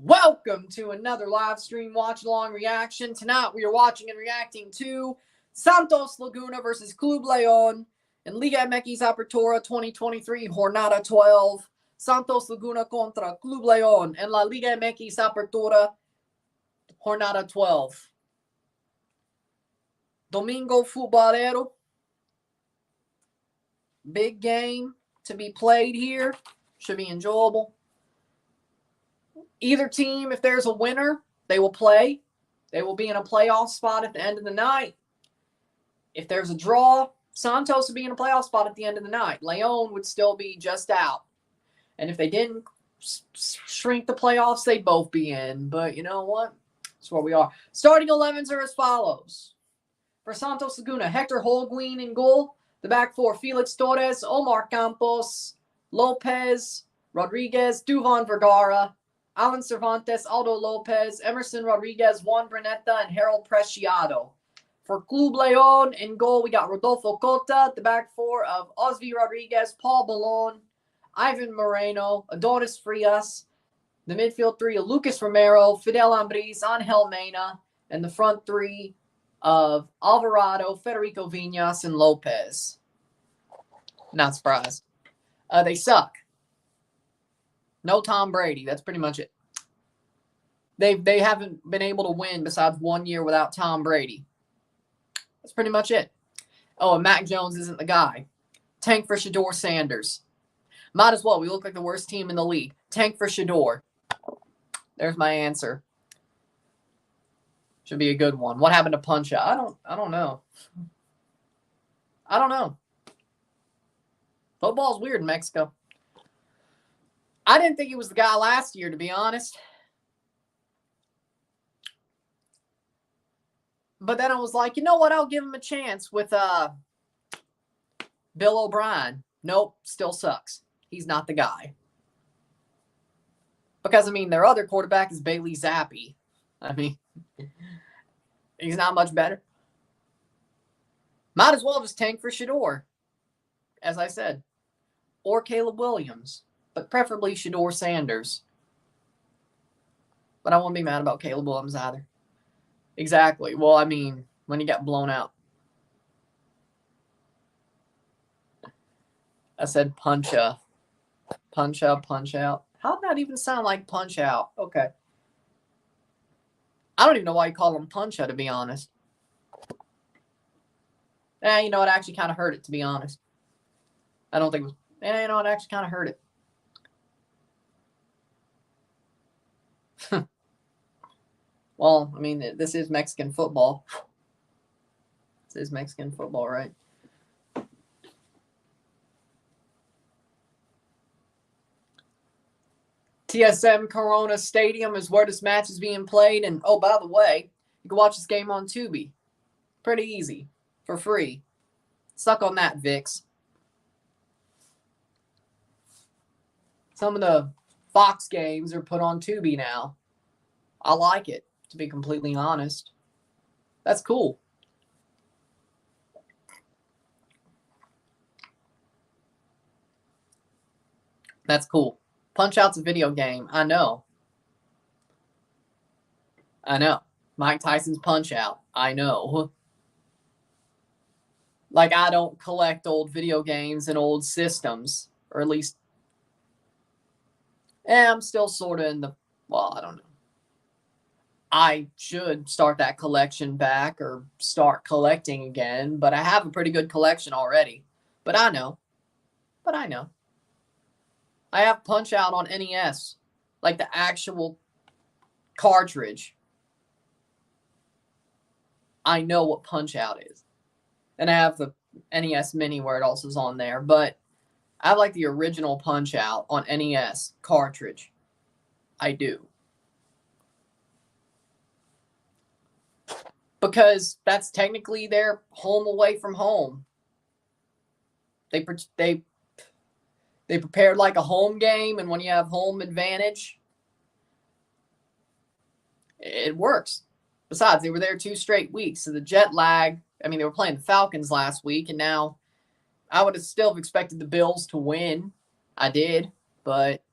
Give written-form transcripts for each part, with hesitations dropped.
Welcome to another live stream watch-along reaction. Tonight we are watching and reacting to Santos Laguna versus Club León in Liga MX Apertura 2023 Jornada 12. Santos Laguna contra Club León en la Liga MX Apertura Jornada 12. Domingo Futbolero. Big game to be played here. Should be enjoyable. Either team, if there's a winner, they will play. They will be in a playoff spot at the end of the night. If there's a draw, Santos would be in a playoff spot at the end of the night. León would still be just out. And if they didn't shrink the playoffs, they'd both be in. But you know what? That's where we are. Starting 11s are as follows. For Santos Laguna, Hector Holguin in goal. The back four, Felix Torres, Omar Campos, Lopez, Rodriguez, Duvan Vergara, Alan Cervantes, Aldo Lopez, Emerson Rodriguez, Juan Brunetta, and Harold Preciado. For Club León, in goal, we got Rodolfo Cota, the back four of Osvi Rodriguez, Paul Ballon, Ivan Moreno, Adonis Frias, the midfield three of Lucas Romero, Fidel Ambris, Angel Mena, and the front three of Alvarado, Federico Viñas, and Lopez. Not surprised. They suck. No Tom Brady. That's pretty much it. They haven't been able to win besides 1 year without Tom Brady. That's pretty much it. Oh, and Mac Jones isn't the guy. Tank for Shedeur Sanders. Might as well. We look like the worst team in the league. Tank for Shedeur. There's my answer. Should be a good one. What happened to Punch Out? I don't know. I don't know. Football's weird in Mexico. I didn't think he was the guy last year, to be honest. But then I was like, you know what? I'll give him a chance with Bill O'Brien. Nope, still sucks. He's not the guy. Because, I mean, their other quarterback is Bailey Zappi. I mean, he's not much better. Might as well just tank for Shedeur, as I said. Or Caleb Williams. But preferably Shedeur Sanders. But I won't be mad about Caleb Williams either. Exactly. Well, I mean, when he got blown out. I said punch-a. Punch-a, punch-out. How did that even sound like punch-out? Okay. I don't even know why you call him punch-a, to be honest. You know, it actually kind of hurt it, to be honest. I don't think it was... you know, it actually kind of hurt it. Well, I mean, this is Mexican football. This is Mexican football, right? TSM Corona Stadium is where this match is being played. And, oh, by the way, you can watch this game on Tubi. Pretty easy. For free. Suck on that, Vix. Some of the Fox games are put on Tubi now. I like it, to be completely honest. That's cool. That's cool. Punch-Out's a video game. I know. I know. Mike Tyson's Punch-Out. I know. Like, I don't collect old video games and old systems. Or at least... I'm still sort of in the... Well, I don't know. I should start that collection back or start collecting again. But I have a pretty good collection already. But I know. I have Punch-Out on NES. Like the actual cartridge. I know what Punch-Out is. And I have the NES Mini where it also is on there. But I have like the original Punch-Out on NES cartridge. I do. Because that's technically their home away from home. They prepared like a home game, and when you have home advantage, it works. Besides, they were there 2 straight weeks, so the jet lag, I mean, they were playing the Falcons last week, and now I would have still expected the Bills to win. I did, but,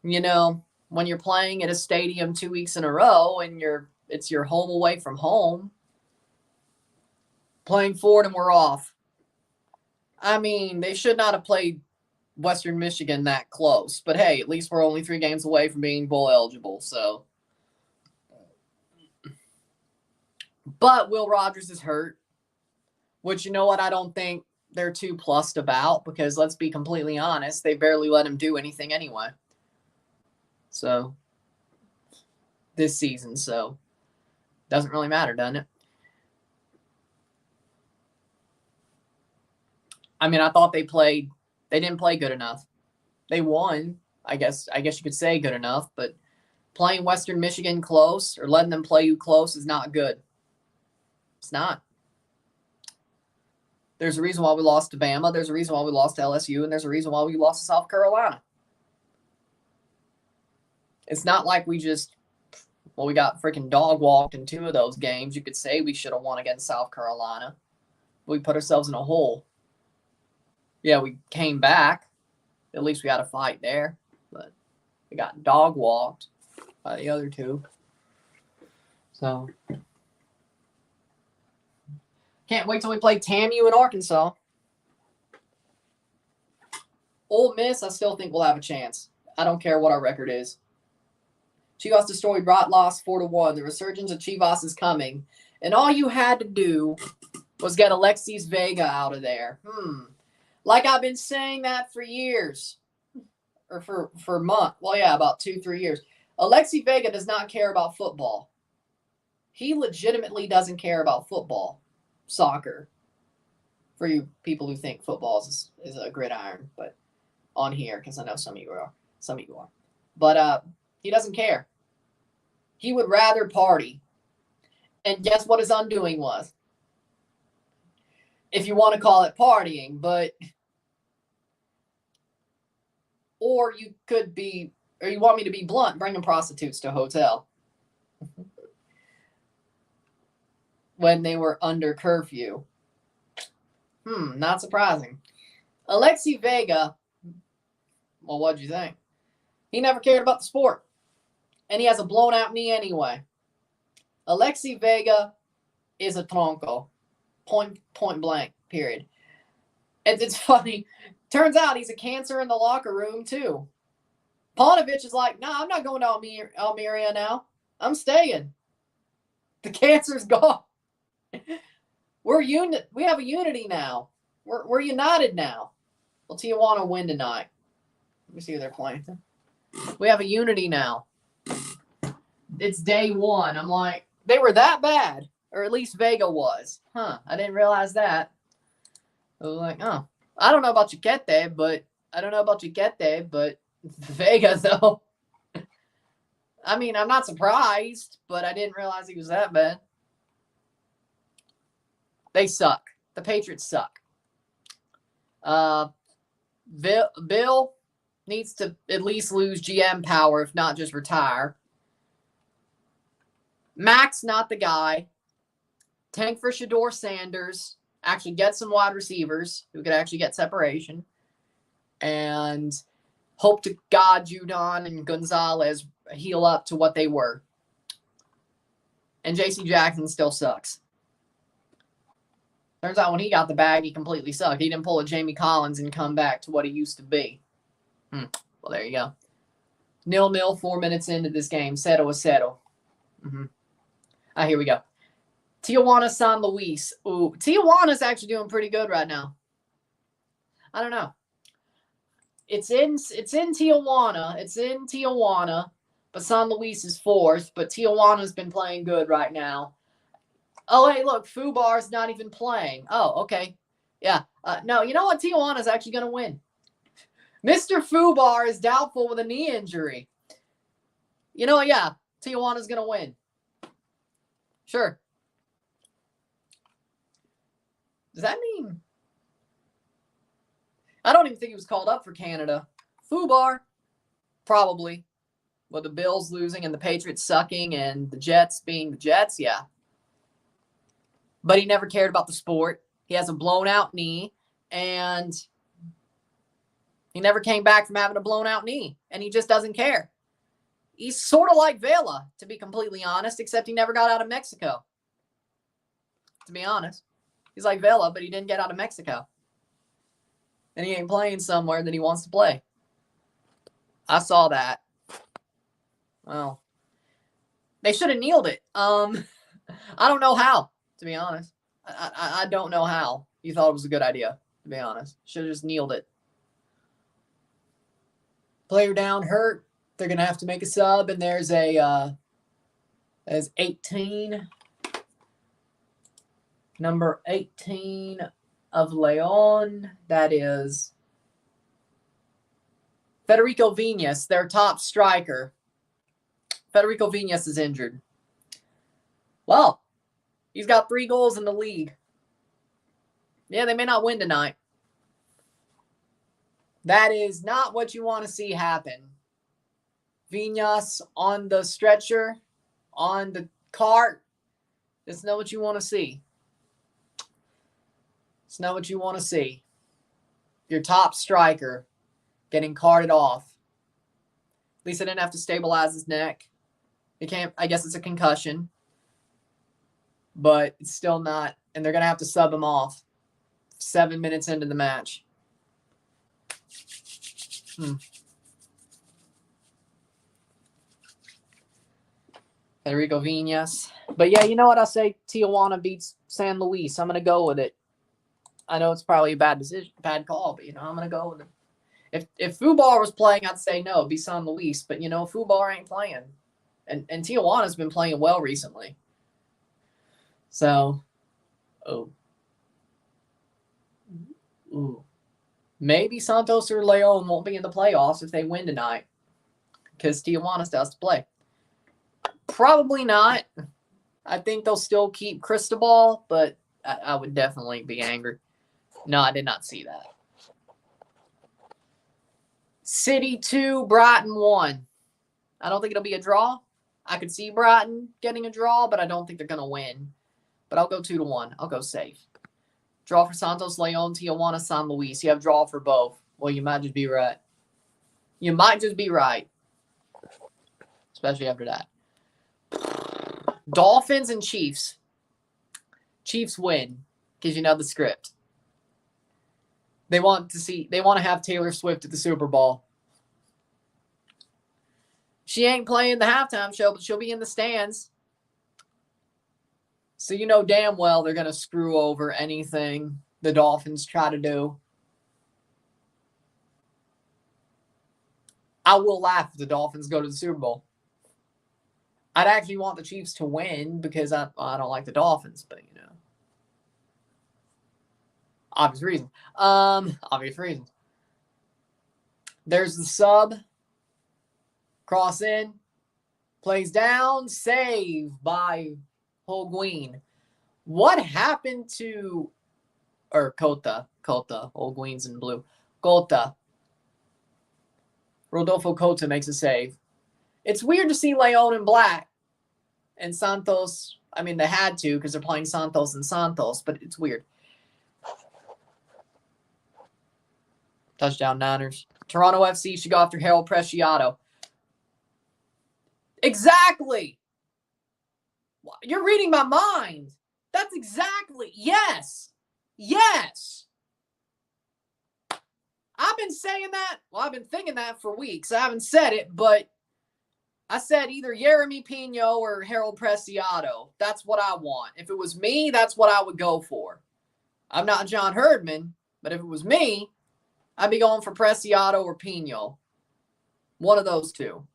you know, when you're playing at a stadium 2 weeks in a row and it's your home away from home. Playing Ford and we're off. I mean, they should not have played Western Michigan that close. But hey, at least we're only 3 games away from being bowl eligible. So, but Will Rogers is hurt, which, you know what, I don't think they're too plussed about, because let's be completely honest, they barely let him do anything anyway. So, this season, so doesn't really matter, doesn't it? I mean, I thought they didn't play good enough. They won, I guess you could say good enough, but playing Western Michigan close or letting them play you close is not good. It's not. There's a reason why we lost to Bama. There's a reason why we lost to LSU. And there's a reason why we lost to South Carolina. It's not like we got freaking dog walked in 2 of those games. You could say we should have won against South Carolina. We put ourselves in a hole. Yeah, we came back. At least we had a fight there. But we got dog walked by the other 2. So, can't wait till we play TAMU in Arkansas. Ole Miss, I still think we'll have a chance. I don't care what our record is. Chivas destroyed Bratlos 4-1. The resurgence of Chivas is coming. And all you had to do was get Alexis Vega out of there. Like I've been saying that for years. Or for months. Well, yeah, about 2-3 years. Alexis Vega does not care about football. He legitimately doesn't care about football. Soccer. For you people who think football is a gridiron. But on here, because I know some of you are. But he doesn't care. He would rather party. And guess what his undoing was? If you want to call it partying, but or you want me to be blunt, bringing prostitutes to a hotel when they were under curfew. Not surprising. Alexis Vega, well, what'd you think? He never cared about the sport. And he has a blown out knee anyway. Alexis Vega is a tronco. Point blank, period. It's funny. Turns out he's a cancer in the locker room, too. Paunovic is like, nah, I'm not going to Almeria now. I'm staying. The cancer's gone. We have a unity now. We're united now. Well, Tijuana win tonight. Let me see who they're playing. We have a unity now. It's day 1. I'm like, they were that bad. Or at least Vega was. I didn't realize that. I was like, oh. I don't know about Chiquete, but Vega, though. I mean, I'm not surprised, but I didn't realize he was that bad. They suck. The Patriots suck. Bill needs to at least lose GM power, if not just retire. Max, not the guy. Tank for Shador Sanders. Actually get some wide receivers who could actually get separation. And hope to God Judon and Gonzalez heal up to what they were. And J.C. Jackson still sucks. Turns out when he got the bag, he completely sucked. He didn't pull a Jamie Collins and come back to what he used to be. Well, there you go. 0-0, 4 minutes into this game. 0-0. Here we go. Tijuana San Luis. Ooh, Tijuana's actually doing pretty good right now. I don't know. It's in Tijuana. But San Luis is 4th. But Tijuana's been playing good right now. Oh, hey, look, Fubar's not even playing. Oh, okay. Yeah. No, you know what? Tijuana's actually going to win. Mr. Fubar is doubtful with a knee injury. You know what? Yeah, Tijuana's going to win. Sure. Does that mean? I don't even think he was called up for Canada. Fubar, probably. With the Bills losing and the Patriots sucking and the Jets being the Jets, yeah. But he never cared about the sport. He has a blown out knee, and he never came back from having a blown out knee, and he just doesn't care. He's sort of like Vela, to be completely honest, except he never got out of Mexico. To be honest. He's like Vela, but he didn't get out of Mexico. And he ain't playing somewhere that he wants to play. I saw that. Well, they should have kneeled it. I don't know how, to be honest. I don't know how you thought it was a good idea, to be honest. Should have just kneeled it. Player down, hurt. They're going to have to make a sub, and there's 18. Number 18 of León. That is Federico Viñas, their top striker. Federico Viñas is injured. Well, he's got 3 goals in the league. Yeah, they may not win tonight. That is not what you want to see happen. Viñas on the stretcher, on the cart. That's not what you want to see. It's not what you want to see. Your top striker getting carted off. At least I didn't have to stabilize his neck. It can't. I guess it's a concussion. But it's still not. And they're going to have to sub him off 7 minutes into the match. Federico Viñas. But yeah, you know what I say? Tijuana beats San Luis. I'm going to go with it. I know it's probably a bad decision, bad call, but, I'm going to go with it. If Fubar was playing, I'd say no, it'd be San Luis. But, Fubar ain't playing. And Tijuana's been playing well recently. So, maybe Santos or León won't be in the playoffs if they win tonight because Tijuana still has to play. Probably not. I think they'll still keep Cristobal, but I would definitely be angry. No, I did not see that. City 2, Brighton 1. I don't think it'll be a draw. I could see Brighton getting a draw, but I don't think they're going to win. But I'll go 2-1. I'll go safe. Draw for Santos, León, Tijuana, San Luis. You have draw for both. Well, you might just be right. You might just be right. Especially after that. Dolphins and Chiefs. Chiefs win because you know the script. They want to have Taylor Swift at the Super Bowl. She ain't playing the halftime show, but she'll be in the stands. So you know damn well they're going to screw over anything the Dolphins try to do. I will laugh if the Dolphins go to the Super Bowl. I'd actually want the Chiefs to win because I don't like the Dolphins, but obvious reason. Obvious reasons. There's the sub. Cross in. Plays down. Save by Holguin. What happened to Cota? Holguin's in blue. Cota. Rodolfo Cota makes a save. It's weird to see León in black and Santos. I mean, they had to because they're playing Santos and Santos, but it's weird. Touchdown Niners. Toronto FC should go after Harold Preciado. Exactly. You're reading my mind. That's exactly. Yes. Yes. I've been saying that. Well, I've been thinking that for weeks. I haven't said it, but I said either Yeremy Pino or Harold Preciado. That's what I want. If it was me, that's what I would go for. I'm not John Herdman, but if it was me, I'd be going for Preciado or Pino. One of those two.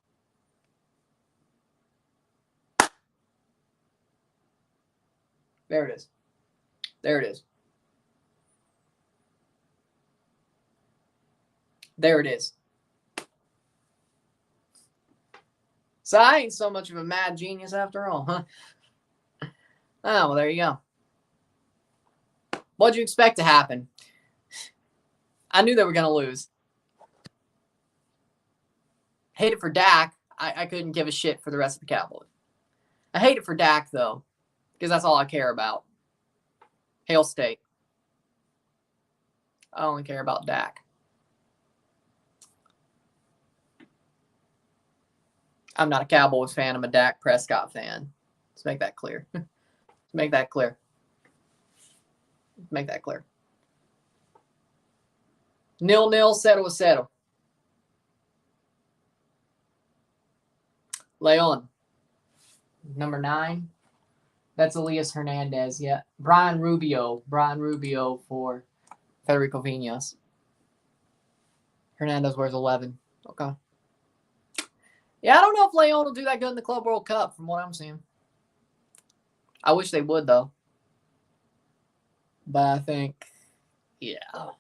There it is. There it is. There it is. So I ain't so much of a mad genius after all, huh? Oh, well, there you go. What'd you expect to happen? I knew they were going to lose. Hate it for Dak. I couldn't give a shit for the rest of the Cowboys. I hate it for Dak, though, because that's all I care about. Hail State. I only care about Dak. I'm not a Cowboys fan. I'm a Dak Prescott fan. Let's make that clear. Make that clear. Make that clear. 0-0, settle. León. Number 9. That's Elias Hernandez. Yeah. Brian Rubio for Federico Viñas. Hernandez wears 11. Okay. Yeah, I don't know if León will do that good in the Club World Cup from what I'm seeing. I wish they would, though. But I think, yeah,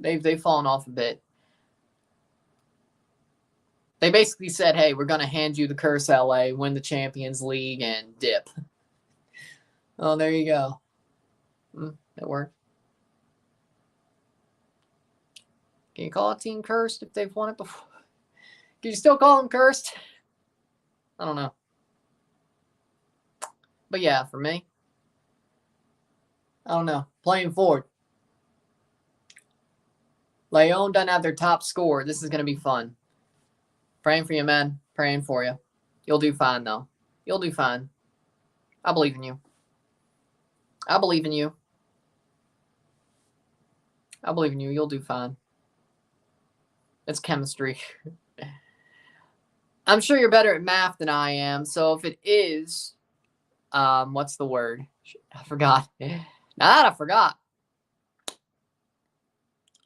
they've fallen off a bit. They basically said, hey, we're going to hand you the curse, LA, win the Champions League, and dip. Oh, there you go. That worked. Can you call a team cursed if they've won it before? Can you still call them cursed? I don't know. But yeah, for me, I don't know. Playing forward. León doesn't have their top scorer. This is going to be fun. Praying for you, man. Praying for you. You'll do fine, though. You'll do fine. I believe in you. I believe in you. I believe in you. You'll do fine. It's chemistry. I'm sure you're better at math than I am. So if it is, what's the word? I forgot. I forgot.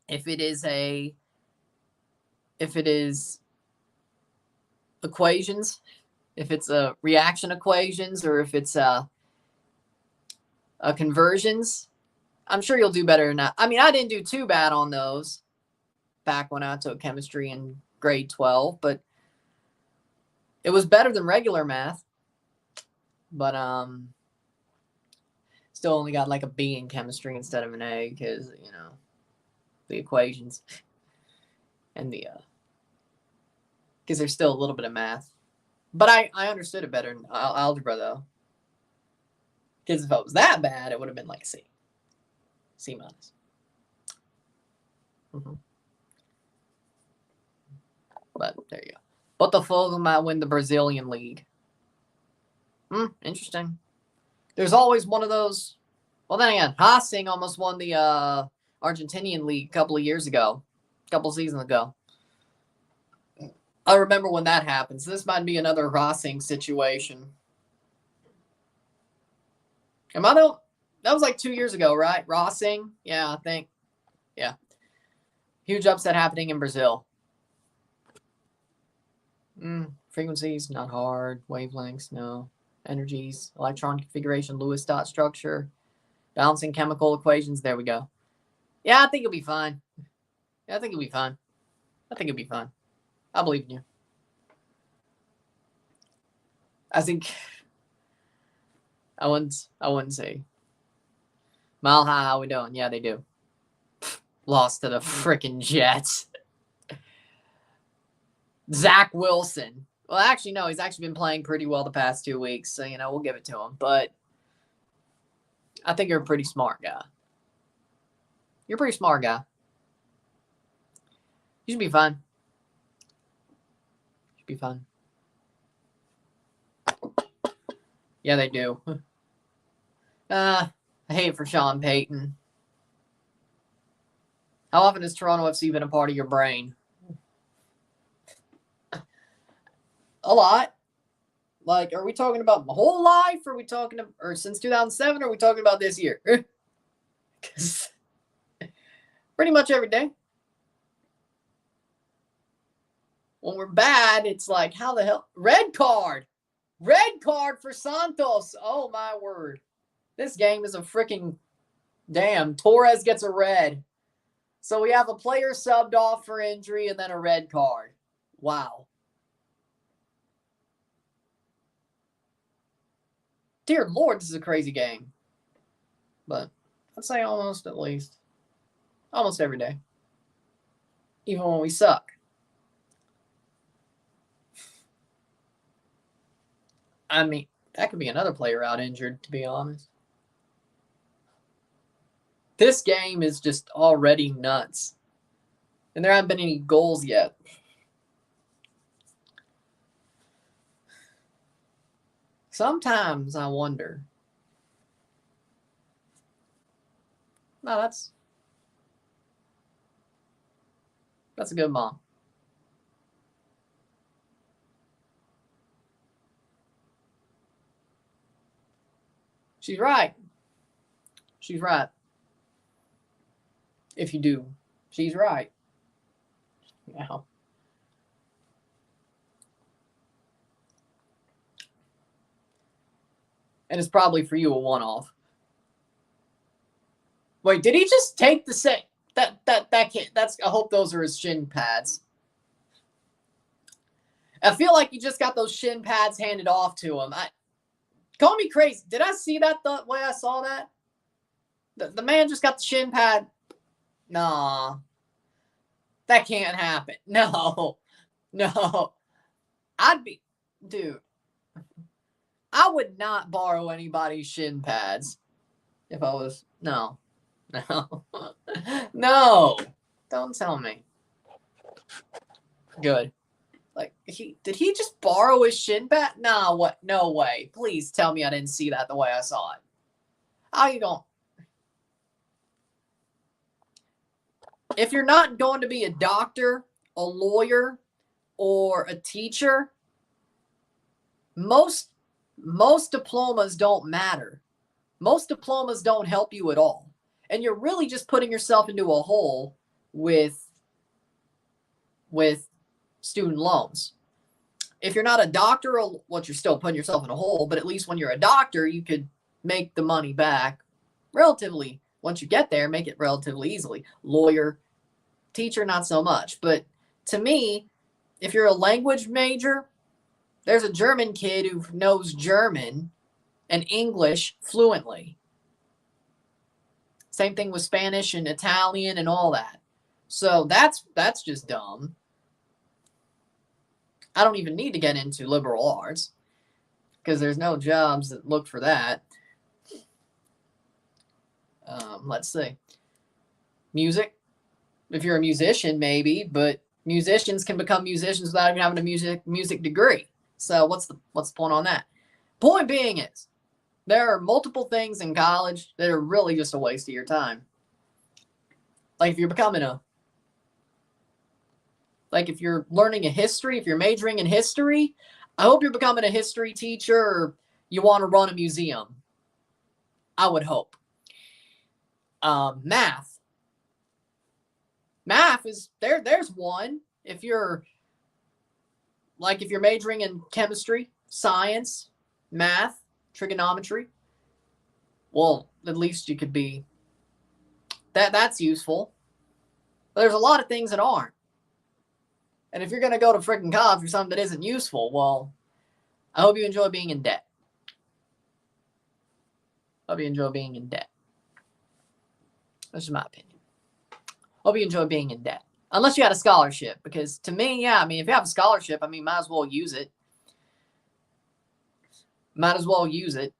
If it is equations, if it's a reaction equations, or if it's a conversions, I'm sure you'll do better than that. I mean, I didn't do too bad on those back when I took chemistry in grade 12, but it was better than regular math. But still only got like a B in chemistry instead of an A because, you know, the equations and the because there's still a little bit of math. But I understood it better in algebra, though. Because if it was that bad, it would have been like C. C minus. But there you go. Botafogo might win the Brazilian league. Interesting. There's always one of those. Well, then again, Racing almost won the Argentinian league a couple of years ago. A couple of seasons ago. I remember when that happened. So this might be another Racing situation. That was like 2 years ago, right? Racing? Yeah, I think. Yeah. Huge upset happening in Brazil. Frequencies, not hard. Wavelengths, no. Energies, electron configuration, Lewis dot structure, balancing chemical equations. There we go. Yeah, I think it'll be fine. I think it'll be fine. I believe in you. I think I wouldn't say. Mile High, how we doing? Yeah, they do. Lost to the freaking Jets. Zach Wilson. Well, actually, no. He's actually been playing pretty well the past 2 weeks. So, you know, we'll give it to him. But I think you're a pretty smart guy. You're a pretty smart guy. You should be fine. Yeah, they do. I hate it for Sean Payton. How often has Toronto FC been a part of your brain? A lot. Like, are we talking about my whole life? Or are we talking or since 2007? Or are we talking about this year? Pretty much every day. When we're bad, it's like, how the hell? Red card for Santos. Oh, my word. This game is a freaking damn. Torres gets a red. So we have a player subbed off for injury and then a red card. Wow. Dear Lord, this is a crazy game. But I'd say almost at least. Almost every day. Even when we suck. I mean, that could be another player out injured, to be honest. This game is just already nuts. And there haven't been any goals yet. Sometimes I wonder. No, that's a good mom. She's right. She's right. If you do, she's right. Yeah. And it's probably for you a one-off. Wait, did he just take the set? That can't. That's. I hope those are his shin pads. I feel like he just got those shin pads handed off to him. Call me crazy. Did I see that the way I saw that? The man just got the shin pad. Nah. That can't happen. No. Dude. I would not borrow anybody's shin pads if I was, no. No. Don't tell me. Good. Like, did he just borrow his shin pad? Nah, what? No way. Please tell me I didn't see that the way I saw it. How you going? If you're not going to be a doctor, a lawyer, or a teacher, most diplomas don't matter. Most diplomas don't help you at all. And you're really just putting yourself into a hole with student loans. If you're not a doctor, well, you're still putting yourself in a hole, but at least when you're a doctor, you could make the money back relatively. Once you get there, make it relatively easily. Lawyer, teacher, not so much. But to me, if you're a language major, there's a German kid who knows German and English fluently. Same thing with Spanish and Italian and all that. So that's just dumb. I don't even need to get into liberal arts because there's no jobs that look for that. Let's see. Music. If you're a musician, maybe, but musicians can become musicians without even having a music degree. So what's the point on that? Point being is, there are multiple things in college that are really just a waste of your time. Like if you're learning a history, if you're majoring in history, I hope you're becoming a history teacher or you want to run a museum. I would hope. Math is there's one. If you're majoring in chemistry, science, math, trigonometry, well, at least you could be that's useful. But there's a lot of things that aren't. And if you're going to go to freaking college for something that isn't useful, well, I hope you enjoy being in debt. Hope you enjoy being in debt. That's just my opinion. Hope you enjoy being in debt. Unless you had a scholarship. Because to me, yeah, if you have a scholarship, might as well use it. Might as well use it.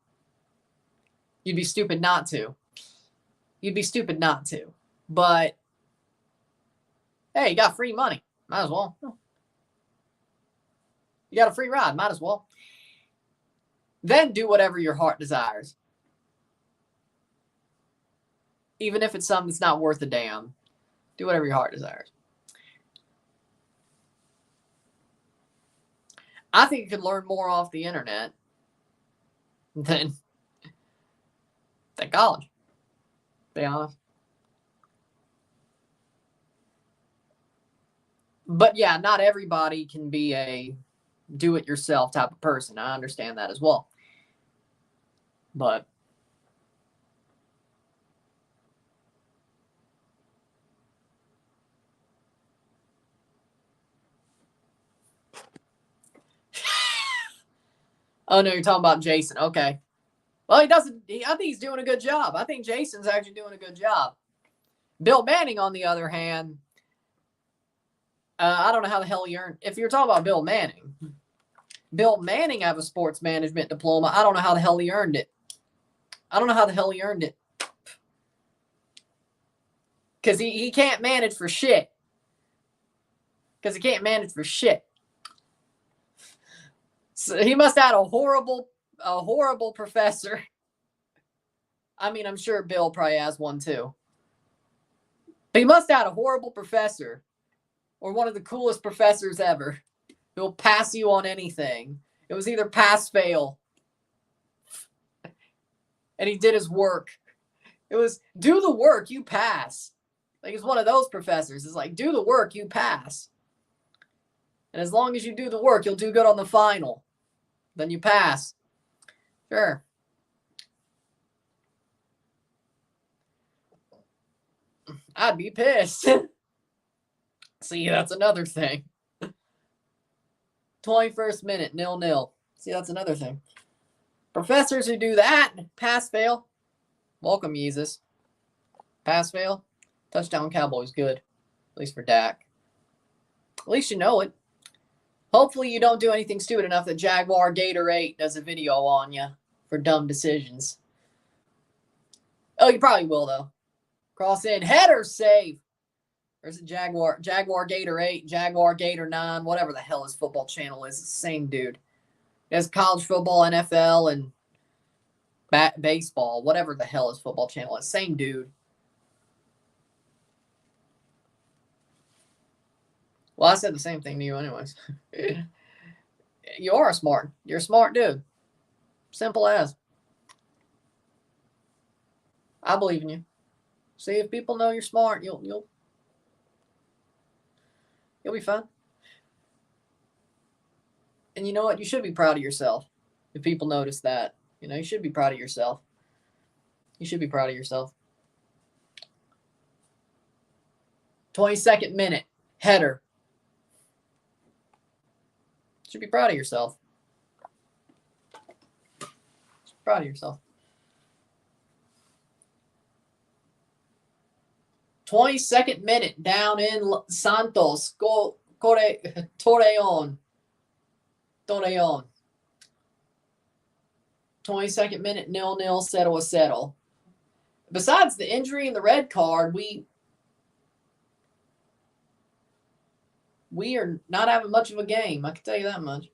You'd be stupid not to. But, hey, you got free money. Might as well. You got a free ride. Might as well. Then do whatever your heart desires. Even if it's something that's not worth a damn. Do whatever your heart desires. I think you could learn more off the internet than college. To be honest. But yeah, not everybody can be a do-it-yourself type of person. I understand that as well. But oh no, you're talking about Jason. Okay. Well, I think he's doing a good job. I think Jason's actually doing a good job. Bill Manning, on the other hand, I don't know how the hell he earned. If you're talking about Bill Manning have a sports management diploma. I don't know how the hell he earned it. Because he can't manage for shit. So he must have had a horrible a horrible professor. I mean, I'm sure Bill probably has one too. But he must have had a horrible professor or one of the coolest professors ever. He'll pass you on anything. It was either pass, fail. And he did his work. It was do the work, you pass. Like it's one of those professors. It's like do the work, you pass. And as long as you do the work, you'll do good on the final. Then you pass. Sure. I'd be pissed. See, that's another thing. 21st minute, 0-0. See, that's another thing. Professors who do that, pass, fail. Welcome, Yeezus. Pass, fail. Touchdown Cowboys, good. At least for Dak. At least you know it. Hopefully you don't do anything stupid enough that Jaguar Gator 8 does a video on you for dumb decisions. Oh, you probably will, though. Cross in. Header save. There's a Jaguar Gator 8, Jaguar Gator 9, whatever the hell his football channel is. It's the same dude. He has college football, NFL, and baseball, whatever the hell his football channel is. Same dude. Well, I said the same thing to you anyways. You are smart. You're a smart dude. Simple as. I believe in you. See, if people know you're smart, you'll be fine. And you know what? You should be proud of yourself. If people notice that, you should be proud of yourself. You should be proud of yourself. 22nd minute, header. Should be proud of yourself. Proud of yourself. 22nd minute, down in Santos. Torreon. 22nd minute, 0-0, settle. Besides the injury and the red card, we are not having much of a game. I can tell you that much.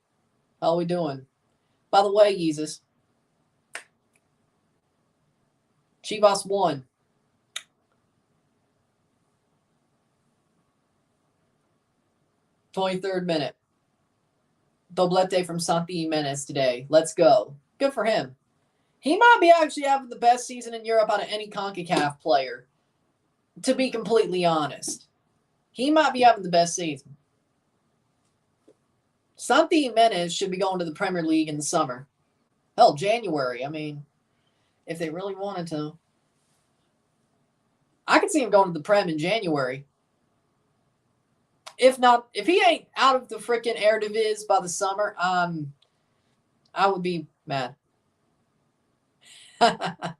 How are we doing? By the way, Yeezus. Chivas won. '23rd minute. Doblete from Santi Jimenez today. Let's go. Good for him. He might be actually having the best season in Europe out of any CONCACAF player, to be completely honest. He might be having the best season. Santi Jimenez should be going to the Premier League in the summer. Hell, January. I mean, if they really wanted to. I could see him going to the Prem in January. If he ain't out of the freaking Eredivisie by the summer, I would be mad. Oh,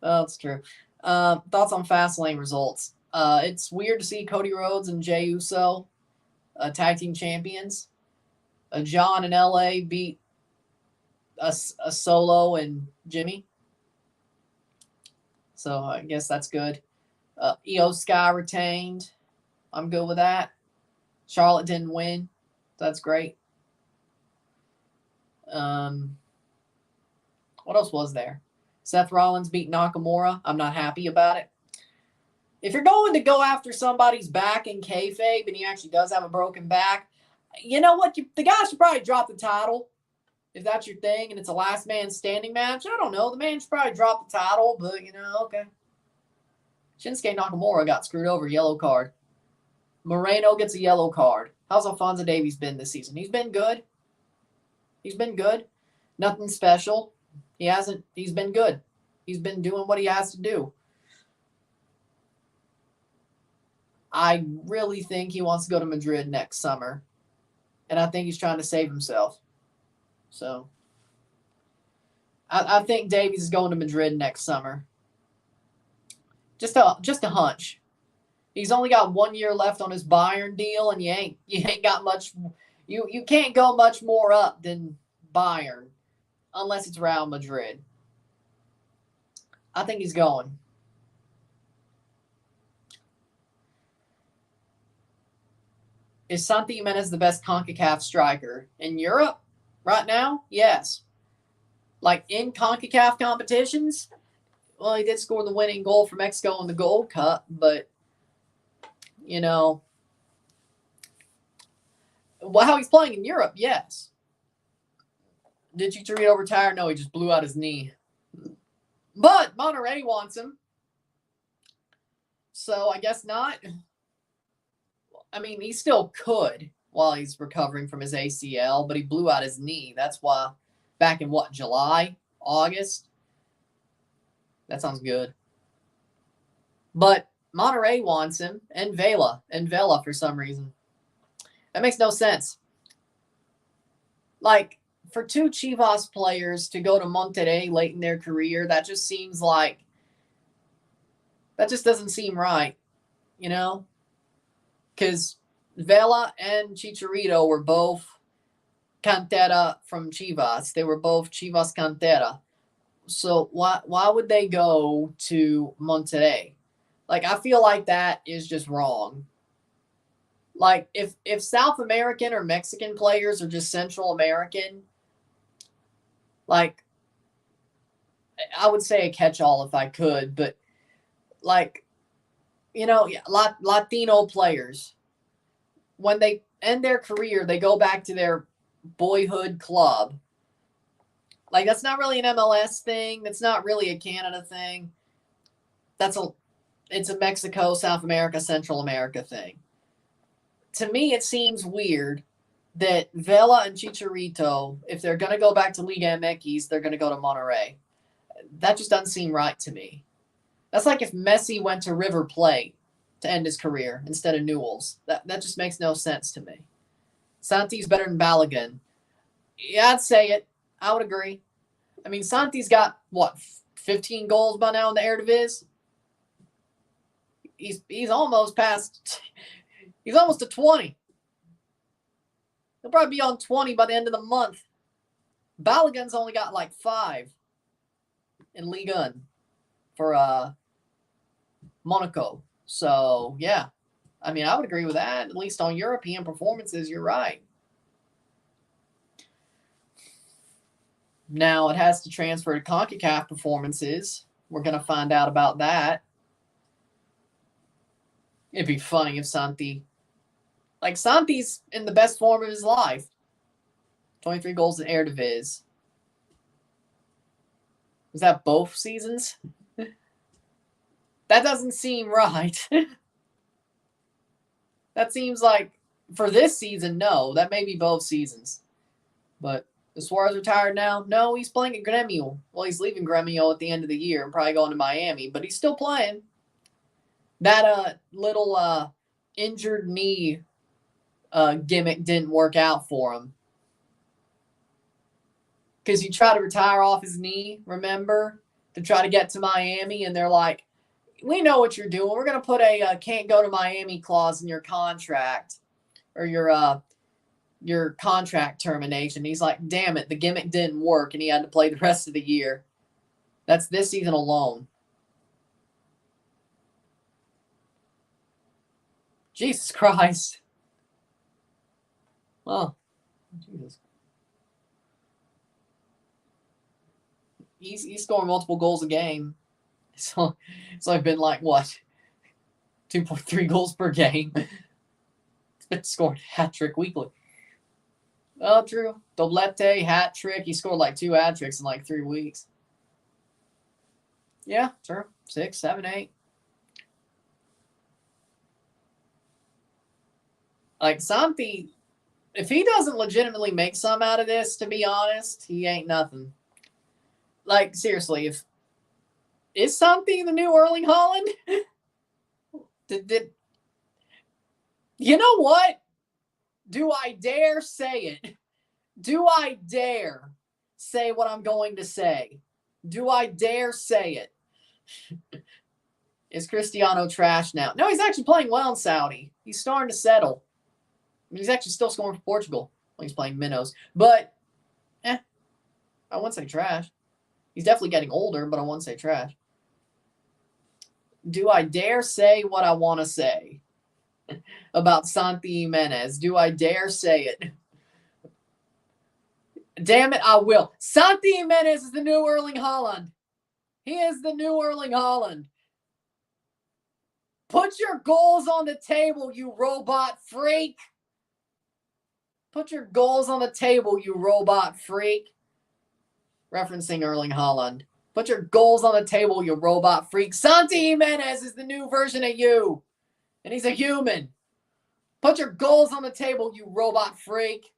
that's true. Thoughts on Fastlane results. It's weird to see Cody Rhodes and Jey Uso, tag team champions. John and LA beat a Solo and Jimmy. So I guess that's good. Io Sky retained. I'm good with that. Charlotte didn't win. That's great. What else was there? Seth Rollins beat Nakamura. I'm not happy about it. If you're going to go after somebody's back in kayfabe and he actually does have a broken back, you know what? The guy should probably drop the title if that's your thing and it's a last man standing match. I don't know. The man should probably drop the title, but, okay. Shinsuke Nakamura got screwed over. Yellow card. Moreno gets a yellow card. How's Alphonso Davies been this season? He's been good. Nothing special. He's been good. He's been doing what he has to do. I really think he wants to go to Madrid next summer. And I think he's trying to save himself. So I think Davies is going to Madrid next summer. Just a hunch. He's only got 1 year left on his Bayern deal, and you ain't got much. You can't go much more up than Bayern, unless it's Real Madrid. I think he's going. Is Santi Jimenez the best CONCACAF striker in Europe right now? Yes. like in CONCACAF competitions, well, he did score the winning goal for Mexico in the Gold Cup, but, you know, how he's playing in Europe, yes. Did Chicharito retire? No, he just blew out his knee. But Monterrey wants him. So I guess not. I mean, he still could while he's recovering from his ACL, but he blew out his knee. That's why back in what, July, August? That sounds good. But Monterrey wants him, and Vela for some reason. That makes no sense. Like, for two Chivas players to go to Monterrey late in their career, that just seems like, that just doesn't seem right, you know? Because Vela and Chicharito were both Cantera from Chivas. They were both Chivas Cantera. So why would they go to Monterrey? Like, I feel like that is just wrong. Like, if South American or Mexican players are just Central American, like, I would say a catch-all if I could, but, like, you know, Latino players, when they end their career, they go back to their boyhood club. Like, that's not really an MLS thing. That's not really a Canada thing. It's a Mexico, South America, Central America thing. To me, it seems weird that Vela and Chicharito, if they're going to go back to Liga MX, they're going to go to Monterrey. That just doesn't seem right to me. That's like if Messi went to River Plate to end his career instead of Newell's. That just makes no sense to me. Santi's better than Balogun. Yeah, I'd say it. I would agree. I mean, Santi's got, what, 15 goals by now in the Eredivisie? He's almost past... He's almost to 20. He'll probably be on 20 by the end of the month. Balogun's only got like 5 in Ligue 1 for Monaco. So, yeah. I mean, I would agree with that. At least on European performances, you're right. Now, it has to transfer to CONCACAF performances. We're going to find out about that. It'd be funny if Santi... Like, Santi's in the best form of his life. 23 goals in Eredivisie. Was that both seasons? That doesn't seem right. That seems like, for this season, no. That may be both seasons. But is Suarez retired now? No, he's playing at Gremio. Well, he's leaving Gremio at the end of the year and probably going to Miami. But he's still playing. That little injured knee gimmick didn't work out for him. Because he tried to retire off his knee, remember? To try to get to Miami. And they're like, we know what you're doing. We're going to put a can't go to Miami clause in your contract. Or your contract termination. He's like, damn it, the gimmick didn't work. And he had to play the rest of the year. That's this season alone. Jesus Christ. Oh, Jesus. He's scoring multiple goals a game. So it's only been like, what? 2.3 goals per game. He's been scoring hat-trick weekly. Oh, true. Doblete, hat-trick. He scored like 2 hat-tricks in like 3 weeks. Yeah, true. 6, 7, 8. Like, Santi, if he doesn't legitimately make some out of this, to be honest, he ain't nothing. Like, seriously, is Santi the new Erling Haaland? You know what? Do I dare say it? Do I dare say what I'm going to say? Do I dare say it? Is Cristiano trash now? No, he's actually playing well in Saudi. He's starting to settle. I mean, he's actually still scoring for Portugal when he's playing minnows. But, I wouldn't say trash. He's definitely getting older, but I wouldn't say trash. Do I dare say what I want to say about Santi Jimenez? Do I dare say it? Damn it, I will. Santi Jimenez is the new Erling Haaland. He is the new Erling Haaland. Put your goals on the table, you robot freak. Put your goals on the table, you robot freak. Referencing Erling Haaland. Put your goals on the table, you robot freak. Santi Jimenez is the new version of you. And he's a human. Put your goals on the table, you robot freak.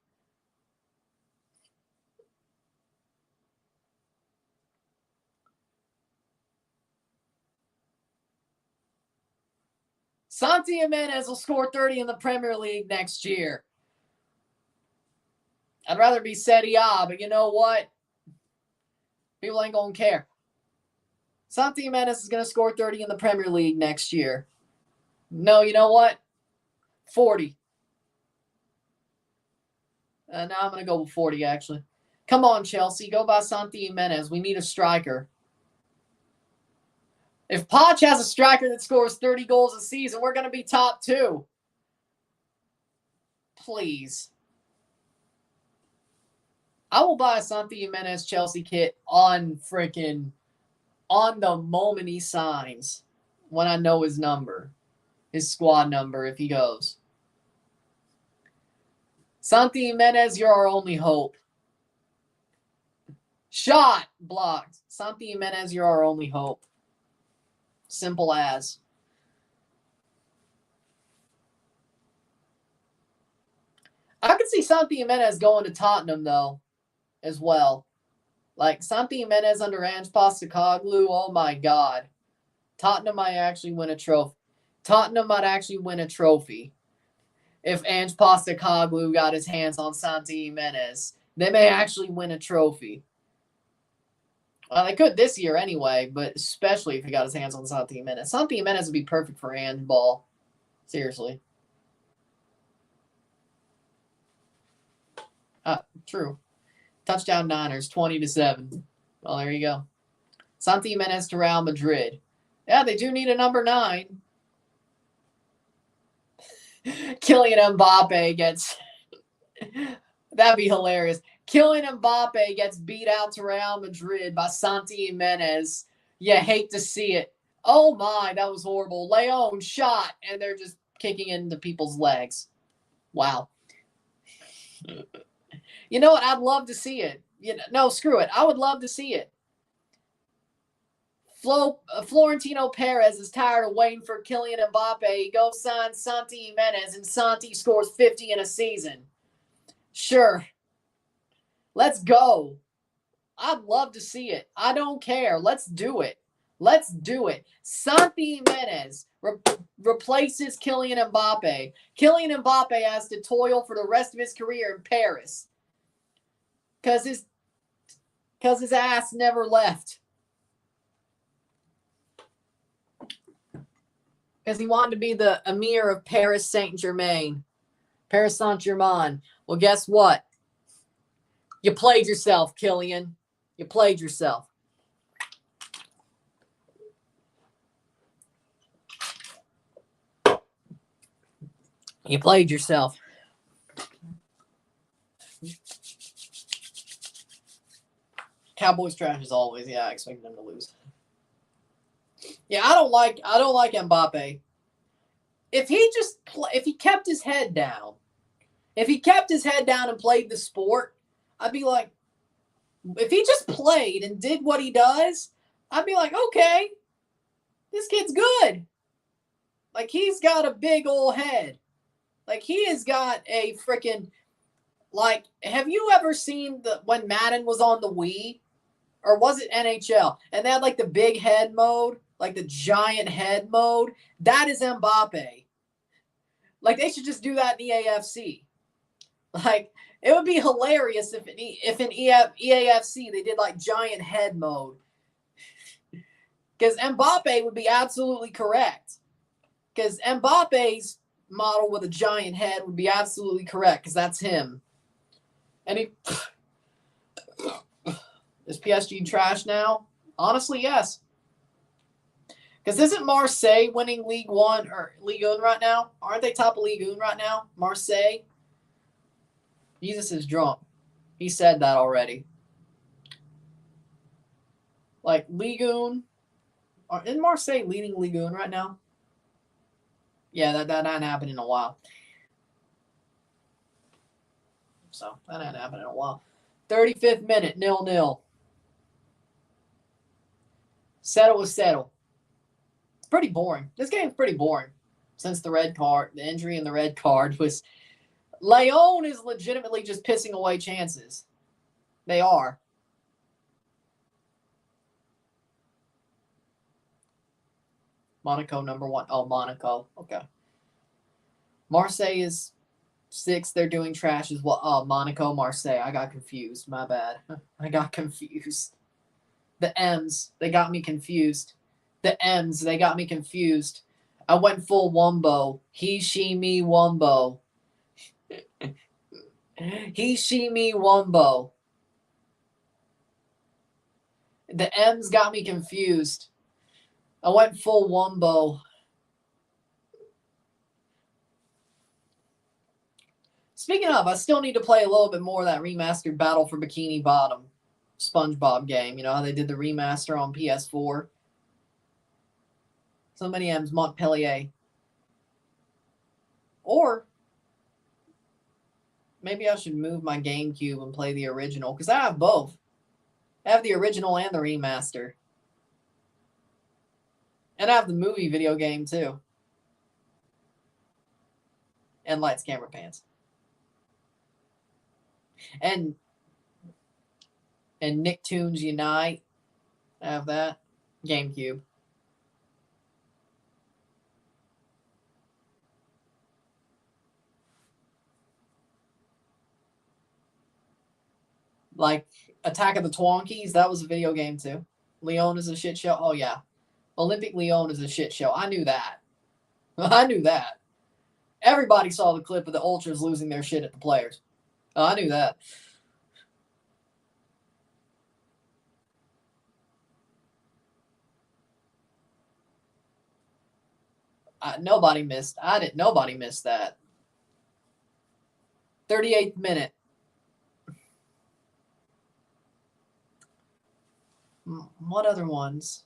Santi Jimenez will score 30 in the Premier League next year. I'd rather be Serie A, but you know what? People ain't going to care. Santi Jimenez is going to score 30 in the Premier League next year. No, you know what? 40. Now I'm going to go with 40, actually. Come on, Chelsea. Go buy Santi Jimenez. We need a striker. If Poch has a striker that scores 30 goals a season, we're going to be top 2. Please. I will buy a Santi Jimenez Chelsea kit on the moment he signs, when I know his number, his squad number, if he goes. Santi Jimenez, you're our only hope. Shot blocked. Santi Jimenez, you're our only hope. Simple as. I could see Santi Jimenez going to Tottenham, though, as well. Like, Santi Jimenez under Ange Postecoglou, oh my God. Tottenham might actually win a trophy. Tottenham might actually win a trophy if Ange Postecoglou got his hands on Santi Jimenez. They may actually win a trophy. Well, they could this year anyway, but especially if he got his hands on Santi Jimenez. Santi Jimenez would be perfect for Ange ball. Seriously. True. Touchdown Niners, 20-7. Well, there you go. Santi Jimenez to Real Madrid. Yeah, they do need a number 9. Kylian Mbappe gets... That'd be hilarious. Kylian Mbappe gets beat out to Real Madrid by Santi Jimenez. You hate to see it. Oh my, that was horrible. León shot, and they're just kicking into people's legs. Wow. You know what? I'd love to see it. No, screw it. I would love to see it. Florentino Perez is tired of waiting for Kylian Mbappe. He goes sign Santi Jimenez, and Santi scores 50 in a season. Sure. Let's go. I'd love to see it. I don't care. Let's do it. Let's do it. Santi Jimenez replaces Kylian Mbappe. Kylian Mbappe has to toil for the rest of his career in Paris. Because his ass never left. Because he wanted to be the emir of Paris Saint-Germain. Paris Saint-Germain. Well, guess what? You played yourself, Kylian. You played yourself. You played yourself. Cowboys trash as always. Yeah, I expect them to lose. Yeah, I don't like Mbappe. If he kept his head down, and played the sport, I'd be like, if he just played and did what he does, I'd be like, okay, this kid's good. Like, he's got a big old head. Like, he has got a freaking, like, have you ever seen when Madden was on the Wii? Or was it NHL? And they had, like, the big head mode, like the giant head mode. That is Mbappe. Like, they should just do that in EAFC. Like, it would be hilarious if in EAFC they did, like, giant head mode. Because Mbappe would be absolutely correct. Because Mbappe's model with a giant head would be absolutely correct. Because that's him. And he... Is PSG trash now? Honestly, yes. Because isn't Marseille winning League 1 or Ligue 1 right now? Aren't they top of Ligue 1 right now? Marseille? Yeezus is drunk. He said that already. Like, Ligue 1. Isn't Marseille leading Ligue 1 right now? Yeah, that hadn't happened in a while. So, that hadn't happened in a while. 35th minute, 0-0. Settle was settle. It's pretty boring. This game's pretty boring. Since the red card, the injury and the red card was... León is legitimately just pissing away chances. They are. Monaco number 1. Oh, Monaco. Okay. Marseille is 6. They're doing trash as well. Oh, Monaco, Marseille. I got confused. My bad. I got confused. The M's, they got me confused. The M's, they got me confused. I went full Wumbo. He, she, me, Wumbo. He, she, me, Wumbo. The M's got me confused. I went full Wumbo. Speaking of, I still need to play a little bit more of that remastered Battle for Bikini Bottom SpongeBob game. You know how they did the remaster on PS4? So many M's, Montpellier. Or maybe I should move my GameCube and play the original, because I have both. I have the original and the remaster. And I have the movie video game, too. And Lights, Camera, Pants. And Nicktoons Unite. I have that. GameCube. Like Attack of the Twonkies, that was a video game too. León is a shit show. Oh yeah. Olympic León is a shit show. I knew that. I knew that. Everybody saw the clip of the Ultras losing their shit at the players. Oh, I knew that. Nobody missed that. 38th minute. What other ones?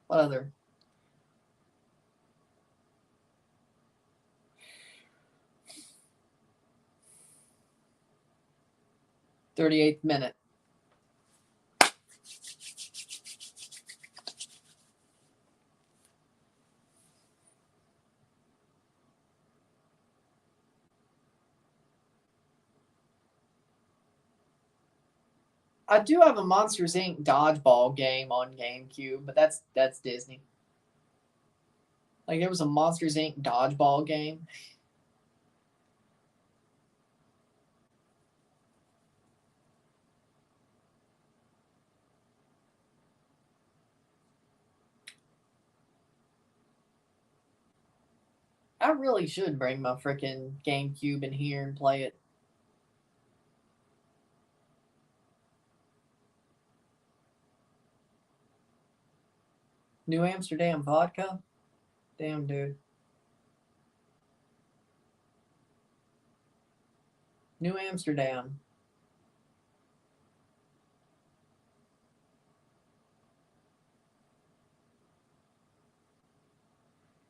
What other? "38th minute. I do have a Monsters Inc. dodgeball game on GameCube, but that's Disney. Like, there was a Monsters Inc. dodgeball game. I really should bring my freaking GameCube in here and play it. New Amsterdam vodka? Damn, dude. New Amsterdam.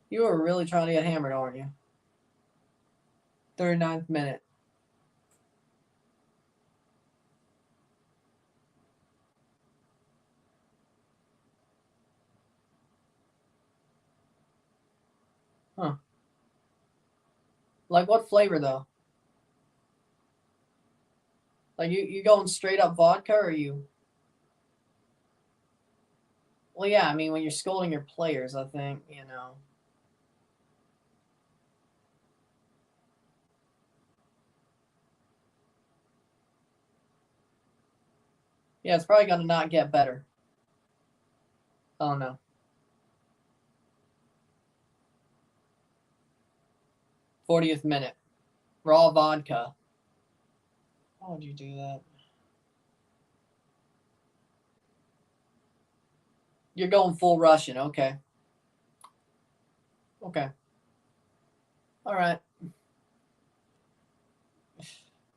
You are really trying to get hammered, aren't you? 39th minute. Huh. Like, what flavor, though? Like, you going straight up vodka, or you... Well, yeah, I mean, when you're scolding your players, I think, you know... Yeah, it's probably going to not get better. Oh, no. "40th minute. Raw vodka." Why would you do that? You're going full Russian. Okay. Okay. All right.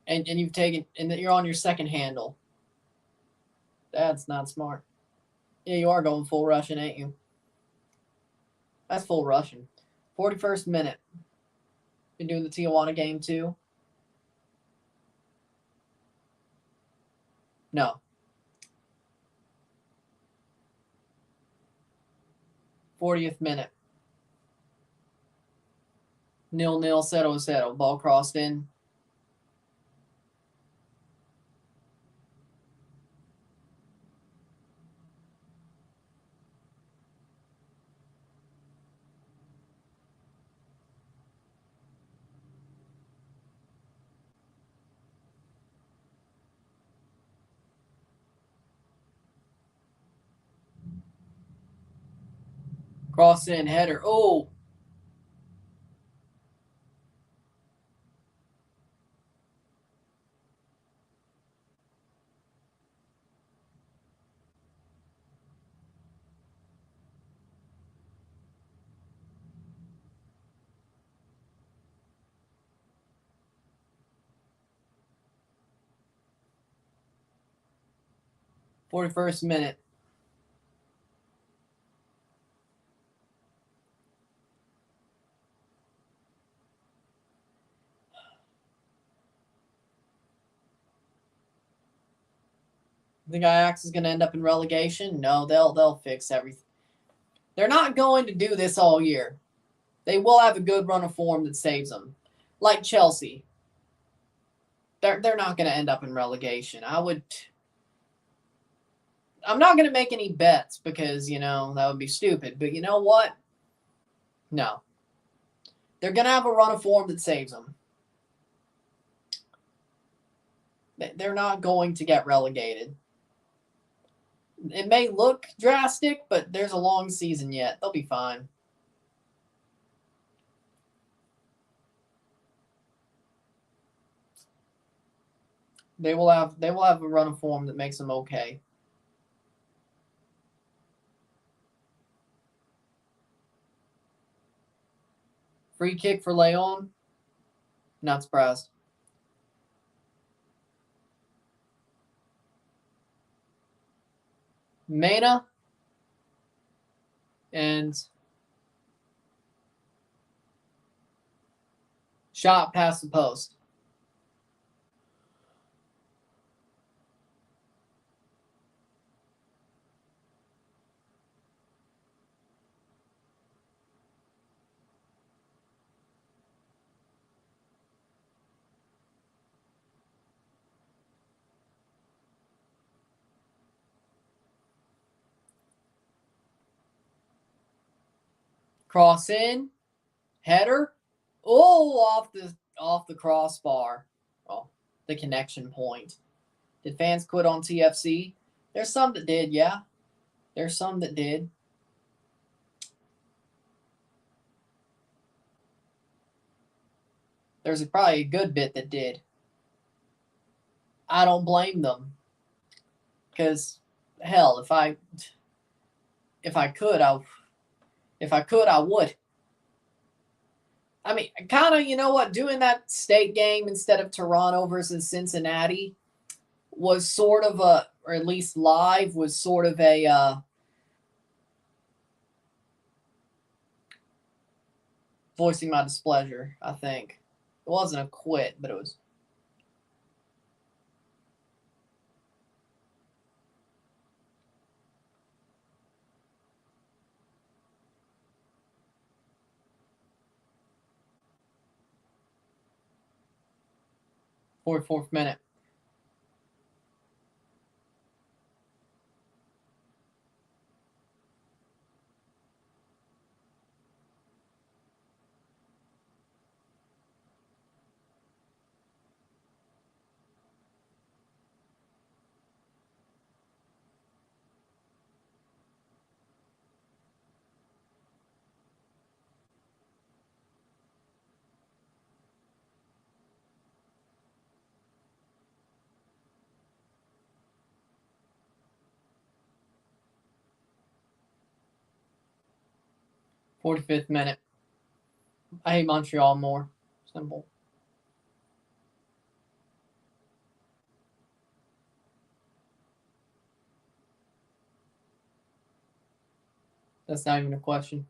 and you've taken, and you're on your second handle. That's not smart. Yeah, you are going full Russian, ain't you? That's full Russian. 41st minute. Been doing the Tijuana game too. No. 40th minute. 0-0, 0-0. Ball crossed in. Cross in, header. Oh! '41st minute. Think Ajax is going to end up in relegation? No, they'll fix everything. They're not going to do this all year. They will have a good run of form that saves them, like Chelsea. They're not going to end up in relegation. I'm not going to make any bets because that would be stupid. But you know what? No, they're going to have a run of form that saves them. They're not going to get relegated. It may look drastic, but there's a long season yet. They'll be fine. They will have a run of form that makes them okay. Free kick for León. Not surprised. Mena and shot past the post. Cross in, header. Oh, off the crossbar. Oh, the connection point. Did fans quit on TFC? There's some that did, yeah. There's some that did. There's probably a good bit that did. I don't blame them. Because hell, if I could, I would. I mean, kind of, you know what? Doing that state game instead of Toronto versus Cincinnati was sort of or at least live, was sort of a voicing my displeasure, I think. It wasn't a quit, but it was. Fourth minute. '45th minute. I hate Montreal more. Simple. That's not even a question.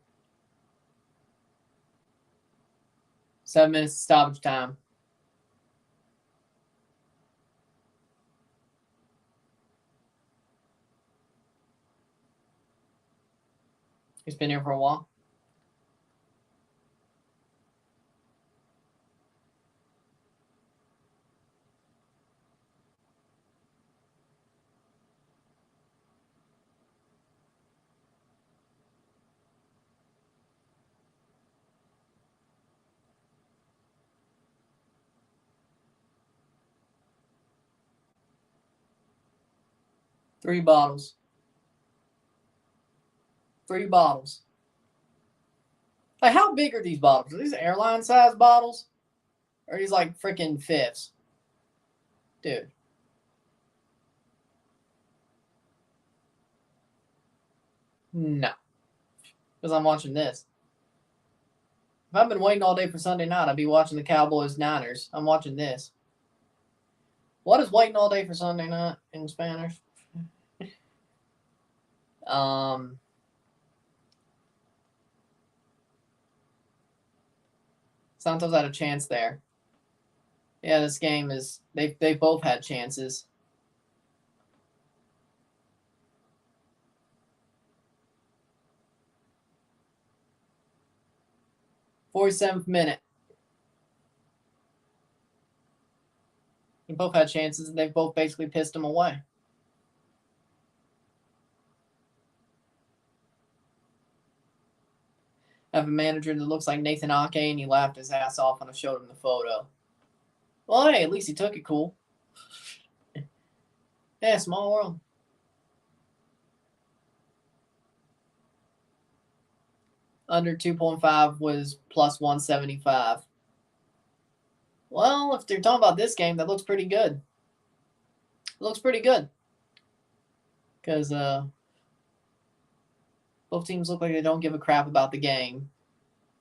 7 minutes of stoppage time. He's been here for a while. Three bottles. 3 bottles. Like, how big are these bottles? Are these airline-sized bottles? Or are these like freaking fifths? Dude. No. Because I'm watching this. If I've been waiting all day for Sunday night, I'd be watching the Cowboys-Niners. I'm watching this. What is waiting all day for Sunday night in Spanish? Santos had a chance there. Yeah, this game is they both had chances. .47th minute. They both had chances, and they've both basically pissed them away. I have a manager that looks like Nathan Ake, and he laughed his ass off when I showed him the photo. Well, hey, at least he took it cool. Yeah, small world. Under 2.5 was plus 175. Well, if they're talking about this game, that looks pretty good. It looks pretty good. Because both teams look like they don't give a crap about the game.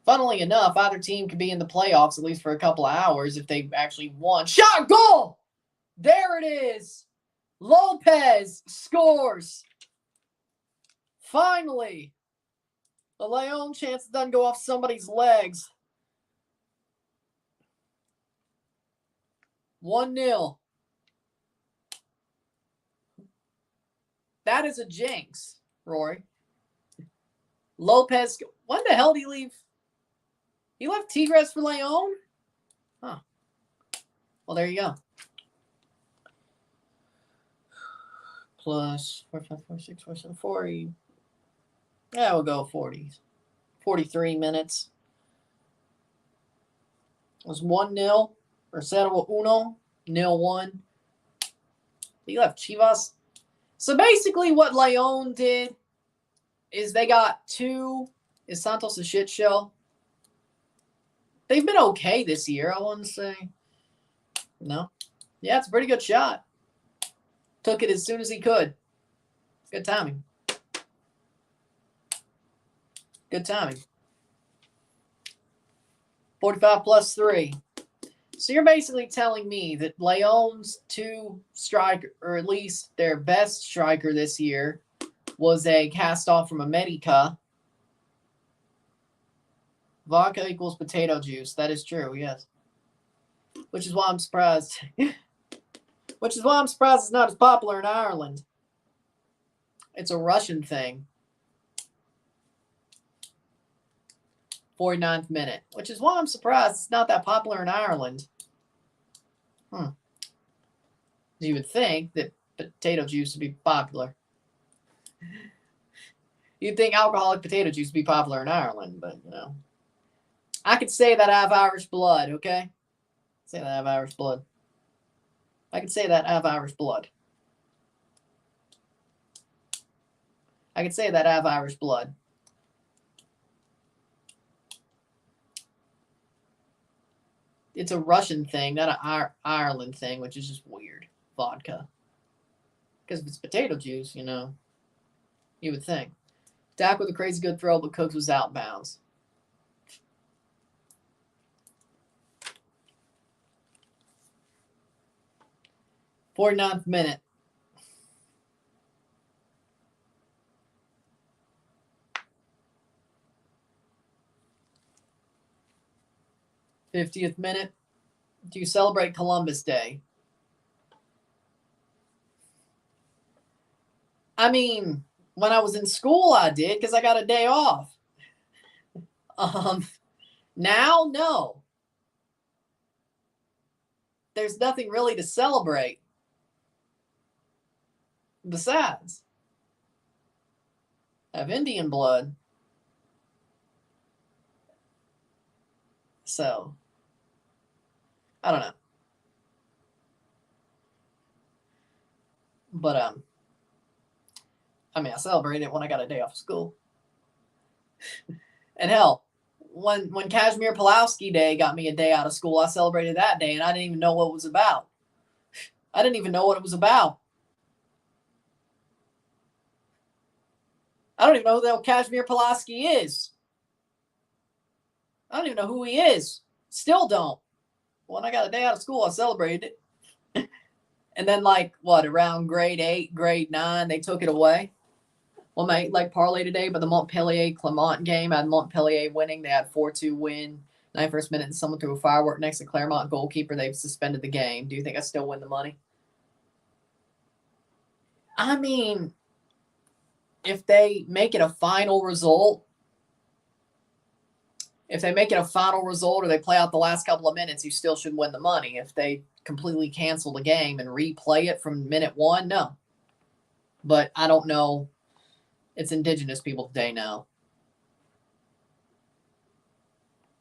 Funnily enough, either team could be in the playoffs at least for a couple of hours if they actually won. Shot, goal! There it is. Lopez scores. Finally. The León chance doesn't go off somebody's legs. 1-0. That is a jinx, Rory. Lopez. When the hell did he leave? He left Tigres for León? Huh. Well, there you go. Plus 4, 5, 4, 6, 4, 7, 40. Yeah, we'll go 40. 43 minutes. It was 1-0. Or 0-1. 0-1. He left Chivas. So basically what León did is they got 2. Is Santos a shit show? They've been okay this year, I want to say. No. Yeah, it's a pretty good shot. Took it as soon as he could. Good timing. Good timing. 45 plus 3. So you're basically telling me that León's 2 striker, or at least their best striker this year, was a cast off from America. Vodka equals potato juice. That is true, yes. Which is why I'm surprised. Which is why I'm surprised it's not as popular in Ireland. It's a Russian thing. 49th minute. Which is why I'm surprised it's not that popular in Ireland. You would think that potato juice would be popular. You'd think alcoholic potato juice would be popular in Ireland, but, you know. I could say that I have Irish blood, okay? Say that I have Irish blood. I could say that I have Irish blood. I could say that I have Irish blood. It's a Russian thing, not an Ireland thing, which is just weird. Vodka. Because if it's potato juice, you know, you would think. Dak with a crazy good throw, but Cooks was outbounds. .49th minute. 50th minute. Do you celebrate Columbus Day? I mean, when I was in school, I did because I got a day off. Now, no. There's nothing really to celebrate. Besides, I have Indian blood. So, I don't know. But, I mean, I celebrated it when I got a day off of school. And hell, when Kazimir Pulowski Day got me a day out of school, I celebrated that day, and I didn't even know what it was about. I didn't even know what it was about. I don't even know who the hell Kazimir Pulowski is. I don't even know who he is. Still don't. When I got a day out of school, I celebrated it. And then, around grade 8, grade 9, they took it away. Well, my parlay today, but the Montpellier-Clermont game, I had Montpellier winning. They had 4-2 win. 91st minute, and someone threw a firework next to Clermont goalkeeper. They've suspended the game. Do you think I still win the money? I mean, if they make it a final result, or they play out the last couple of minutes, you still should win the money. If they completely cancel the game and replay it from minute 1, no. But I don't know. It's Indigenous Peoples Day now.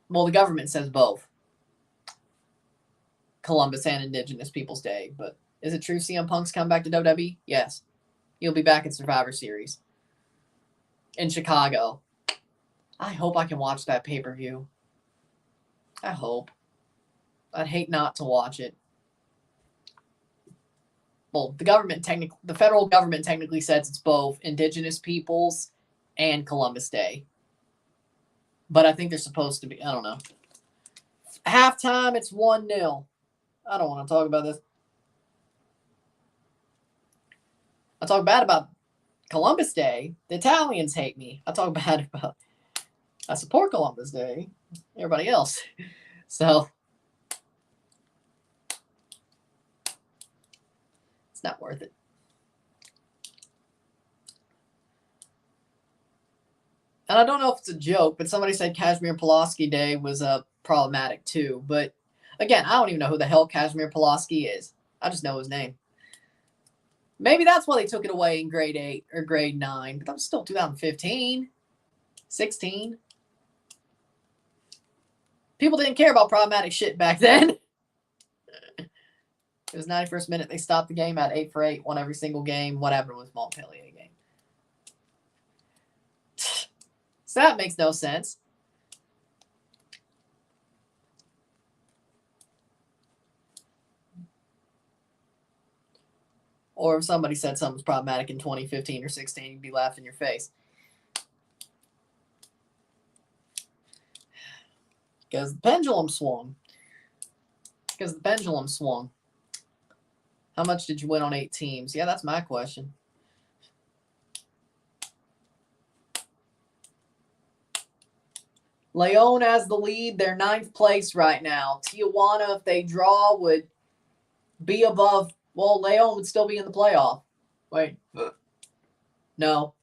Well, the government says both. Columbus and Indigenous Peoples Day. But is it true CM Punk's come back to WWE? Yes. He'll be back in Survivor Series. In Chicago. I hope I can watch that pay-per-view. I hope. I'd hate not to watch it. Well, the federal government technically says it's both Indigenous Peoples and Columbus Day. But I think they're supposed to be. I don't know. Halftime, it's 1-0. I don't want to talk about this. I talk bad about Columbus Day. The Italians hate me. I talk bad about. I support Columbus Day. Everybody else. So. It's not worth it. And I don't know if it's a joke, but somebody said Kazimir Pulowski Day was problematic too. But again, I don't even know who the hell Kazimir Pulowski is. I just know his name. Maybe that's why they took it away in grade 8 or grade 9. But that was still 2015, 16. People didn't care about problematic shit back then. It was 91st minute. They stopped the game at 8 for 8, won every single game. What happened with Montpellier game? So that makes no sense. Or if somebody said something's problematic in 2015 or 16, you'd be laughing in your face. Because the pendulum swung. How much did you win on 8 teams? Yeah, that's my question. León has the lead. They're 9th place right now. Tijuana, if they draw, would be above. Well, León would still be in the playoff. Wait. No.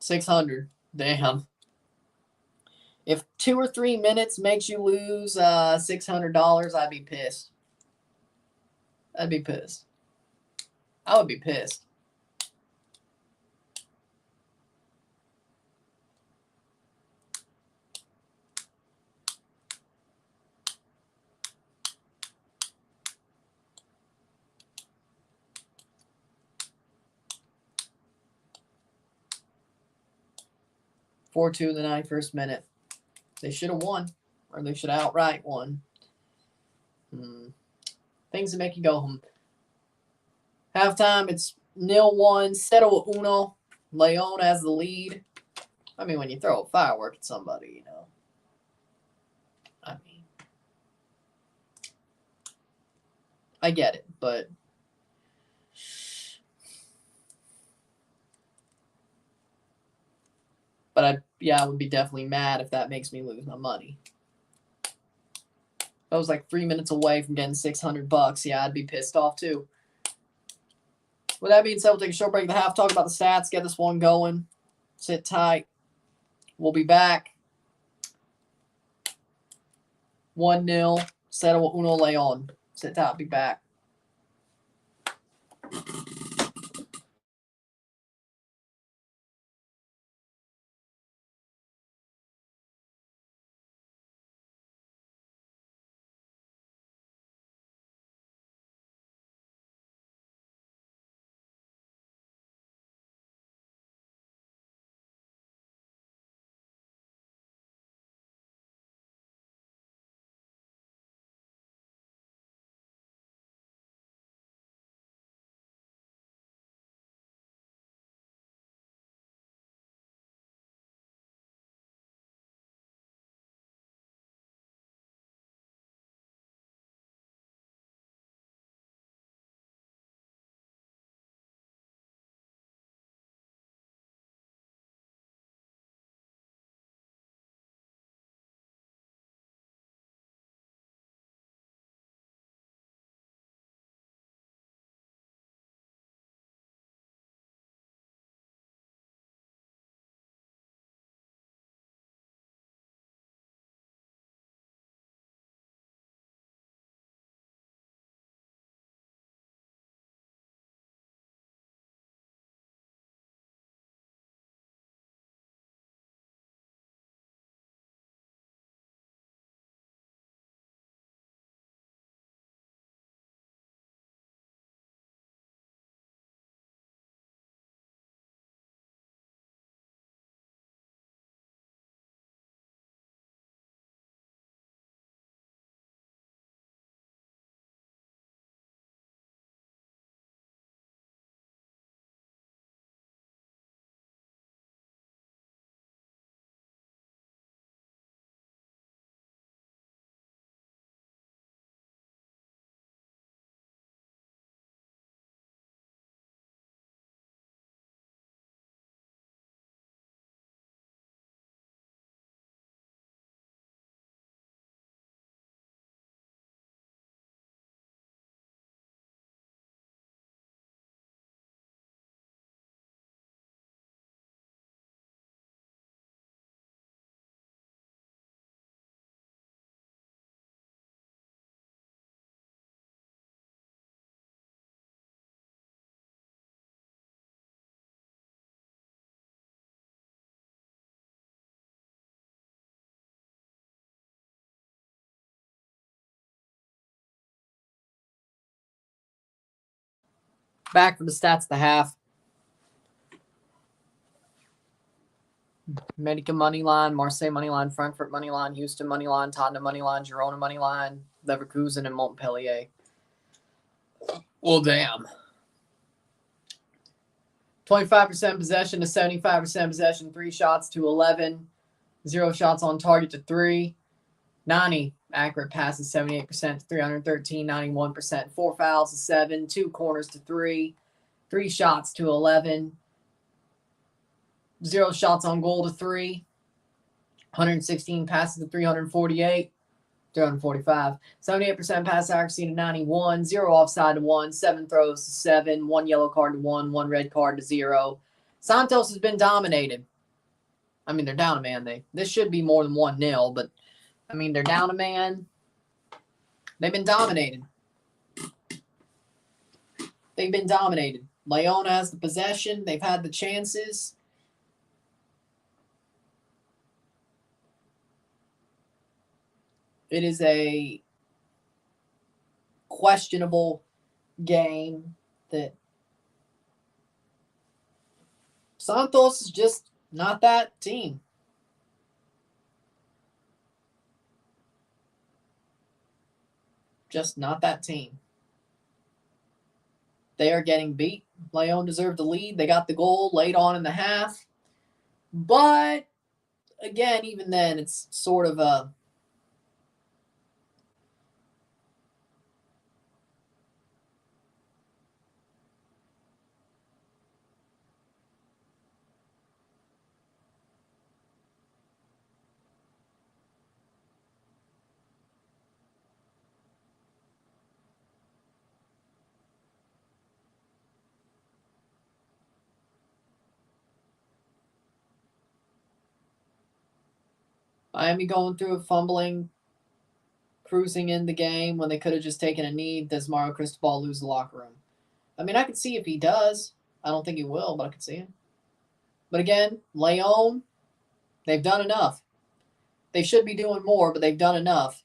600. Damn. If 2 or 3 minutes makes you lose $600, I'd be pissed. I would be pissed. 4-2 in the 91st minute. They should have won, or they should have outright won. Things that make you go home. Halftime, it's 0-1. 0-1. León has the lead. I mean, when you throw a firework at somebody, you know. I mean, I get it, but But I would be definitely mad if that makes me lose my money. If I was like 3 minutes away from getting $600, yeah, I'd be pissed off too. With that being said, we'll take a short break at the half, talk about the stats, get this one going. Sit tight. We'll be back. 1-0. Cero uno León. Sit tight. Be back. Back for the stats at the half. Medica money line, Marseille money line, Frankfurt money line, Houston money line, Tottenham money line, Girona money line, Leverkusen, and Montpellier. Well, damn. 25% possession to 75% possession, 3 shots to 11, 0 shots on target to 3, 90 accurate passes, 78% to 313, 91%, 4 fouls to 7, 2 corners to 3, 3 shots to 11, 0 shots on goal to 3, 116 passes to 348, 345, 78% pass accuracy to 91, 0 offside to 1, 7 throws to 7, 1 yellow card to 1, 1 red card to 0. Santos has been dominated. I mean, they're down a man. This should be more than 1-0, but I mean, they're down a man. They've been dominated. They've been dominated. León has the possession. They've had the chances. It is a questionable game that Santos is just not that team. Just not that team. They are getting beat. León deserved the lead. They got the goal late on in the half. But, again, even then, it's sort of a Miami going through a fumbling, cruising in the game when they could have just taken a knee. Does Mario Cristobal lose the locker room? I mean, I could see if he does. I don't think he will, but I could see it. But again, León, they've done enough. They should be doing more, but they've done enough.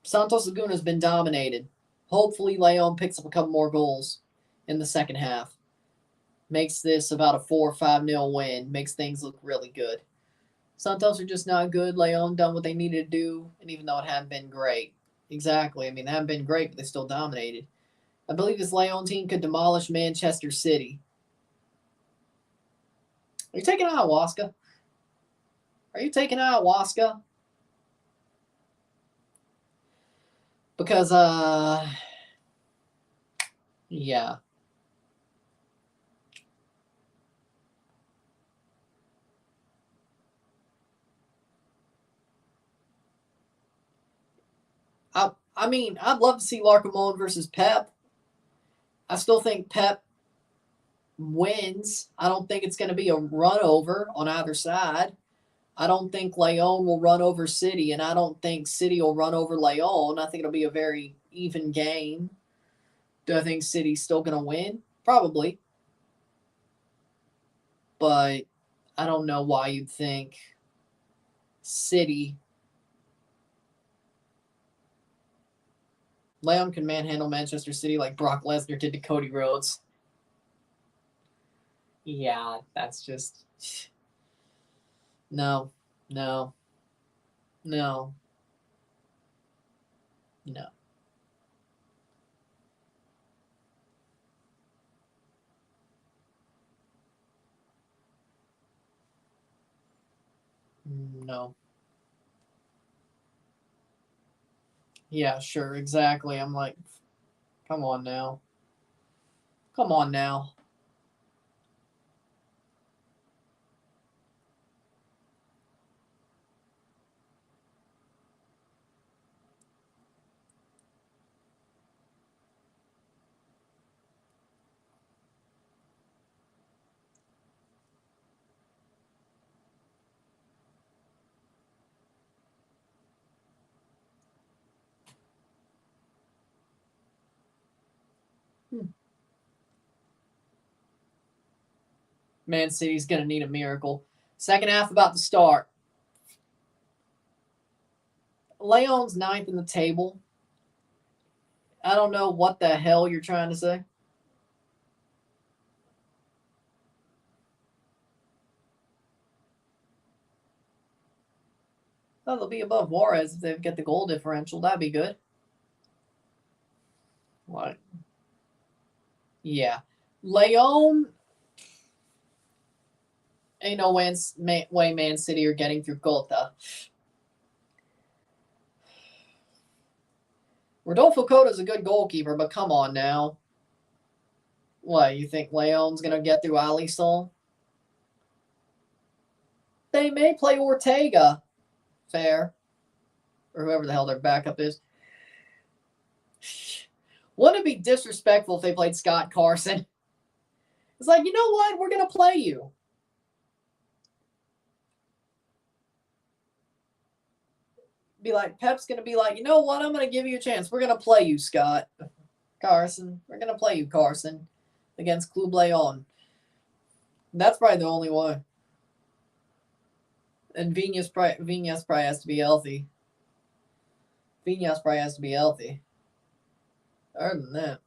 Santos Laguna has been dominated. Hopefully, León picks up a couple more goals in the second half. Makes this about a 4 or 5-0 win. Makes things look really good. Santos are just not good. León done what they needed to do, and even though it hadn't been great. Exactly. I mean, they haven't been great, but they still dominated. I believe this León team could demolish Manchester City. Are you taking ayahuasca? Are you taking ayahuasca? Because, yeah. I mean, I'd love to see Larcamon versus Pep. I still think Pep wins. I don't think it's going to be a run over on either side. I don't think León will run over City, and I don't think City will run over León. I think it'll be a very even game. Do I think City's still going to win? Probably. But I don't know why you'd think City. León can manhandle Manchester City like Brock Lesnar did to Cody Rhodes. Yeah, that's just... No. No. No. No. No. Yeah, sure, exactly. I'm like, come on now. Come on now. Man City's going to need a miracle. Second half about to start. León's ninth in the table. I don't know what the hell you're trying to say. Oh, they'll be above Juarez if they get the goal differential. That'd be good. What? Yeah. León, ain't no way Man City are getting through Gota. Rodolfo Cota's a good goalkeeper, but come on now. What, you think León's going to get through Alisson? They may play Ortega. Fair. Or whoever the hell their backup is. Wouldn't it be disrespectful if they played Scott Carson? It's like, you know what? We're going to play you. Be like, Pep's going to be like, you know what? I'm going to give you a chance. We're going to play you, Scott Carson. We're going to play you, Carson, against Club León. That's probably the only way. And Viñas probably has to be healthy. Viñas probably has to be healthy. Other than that,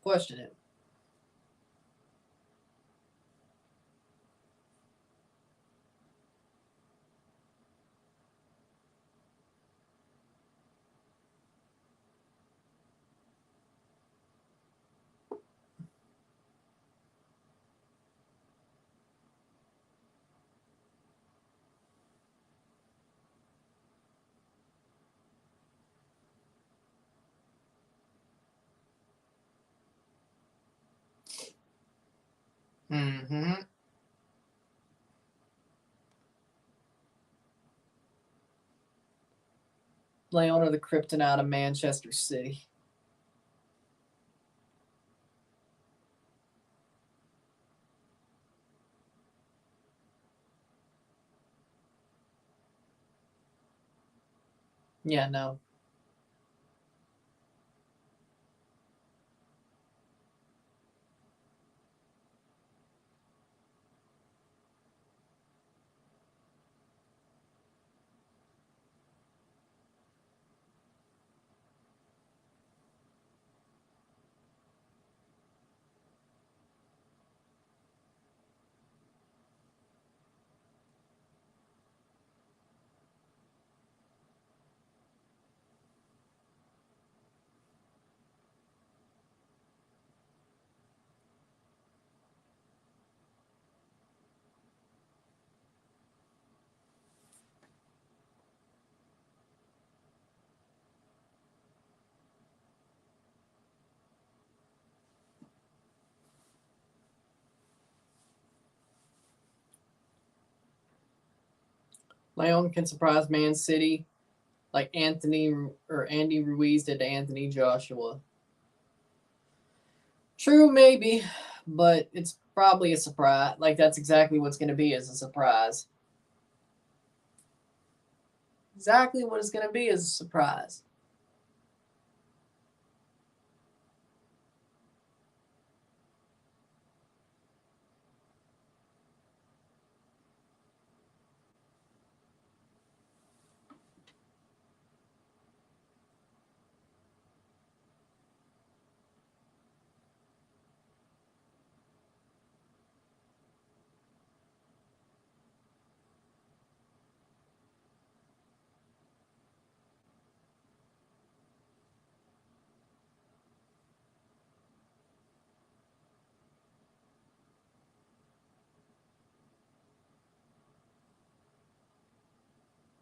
question it. Mm-hmm. León are the kryptonite of Manchester City. Yeah, no. León can surprise Man City like Anthony or Andy Ruiz did to Anthony Joshua. True, maybe, but it's probably a surprise. Like, that's exactly what's going to be, is a surprise. Exactly what it's going to be is a surprise.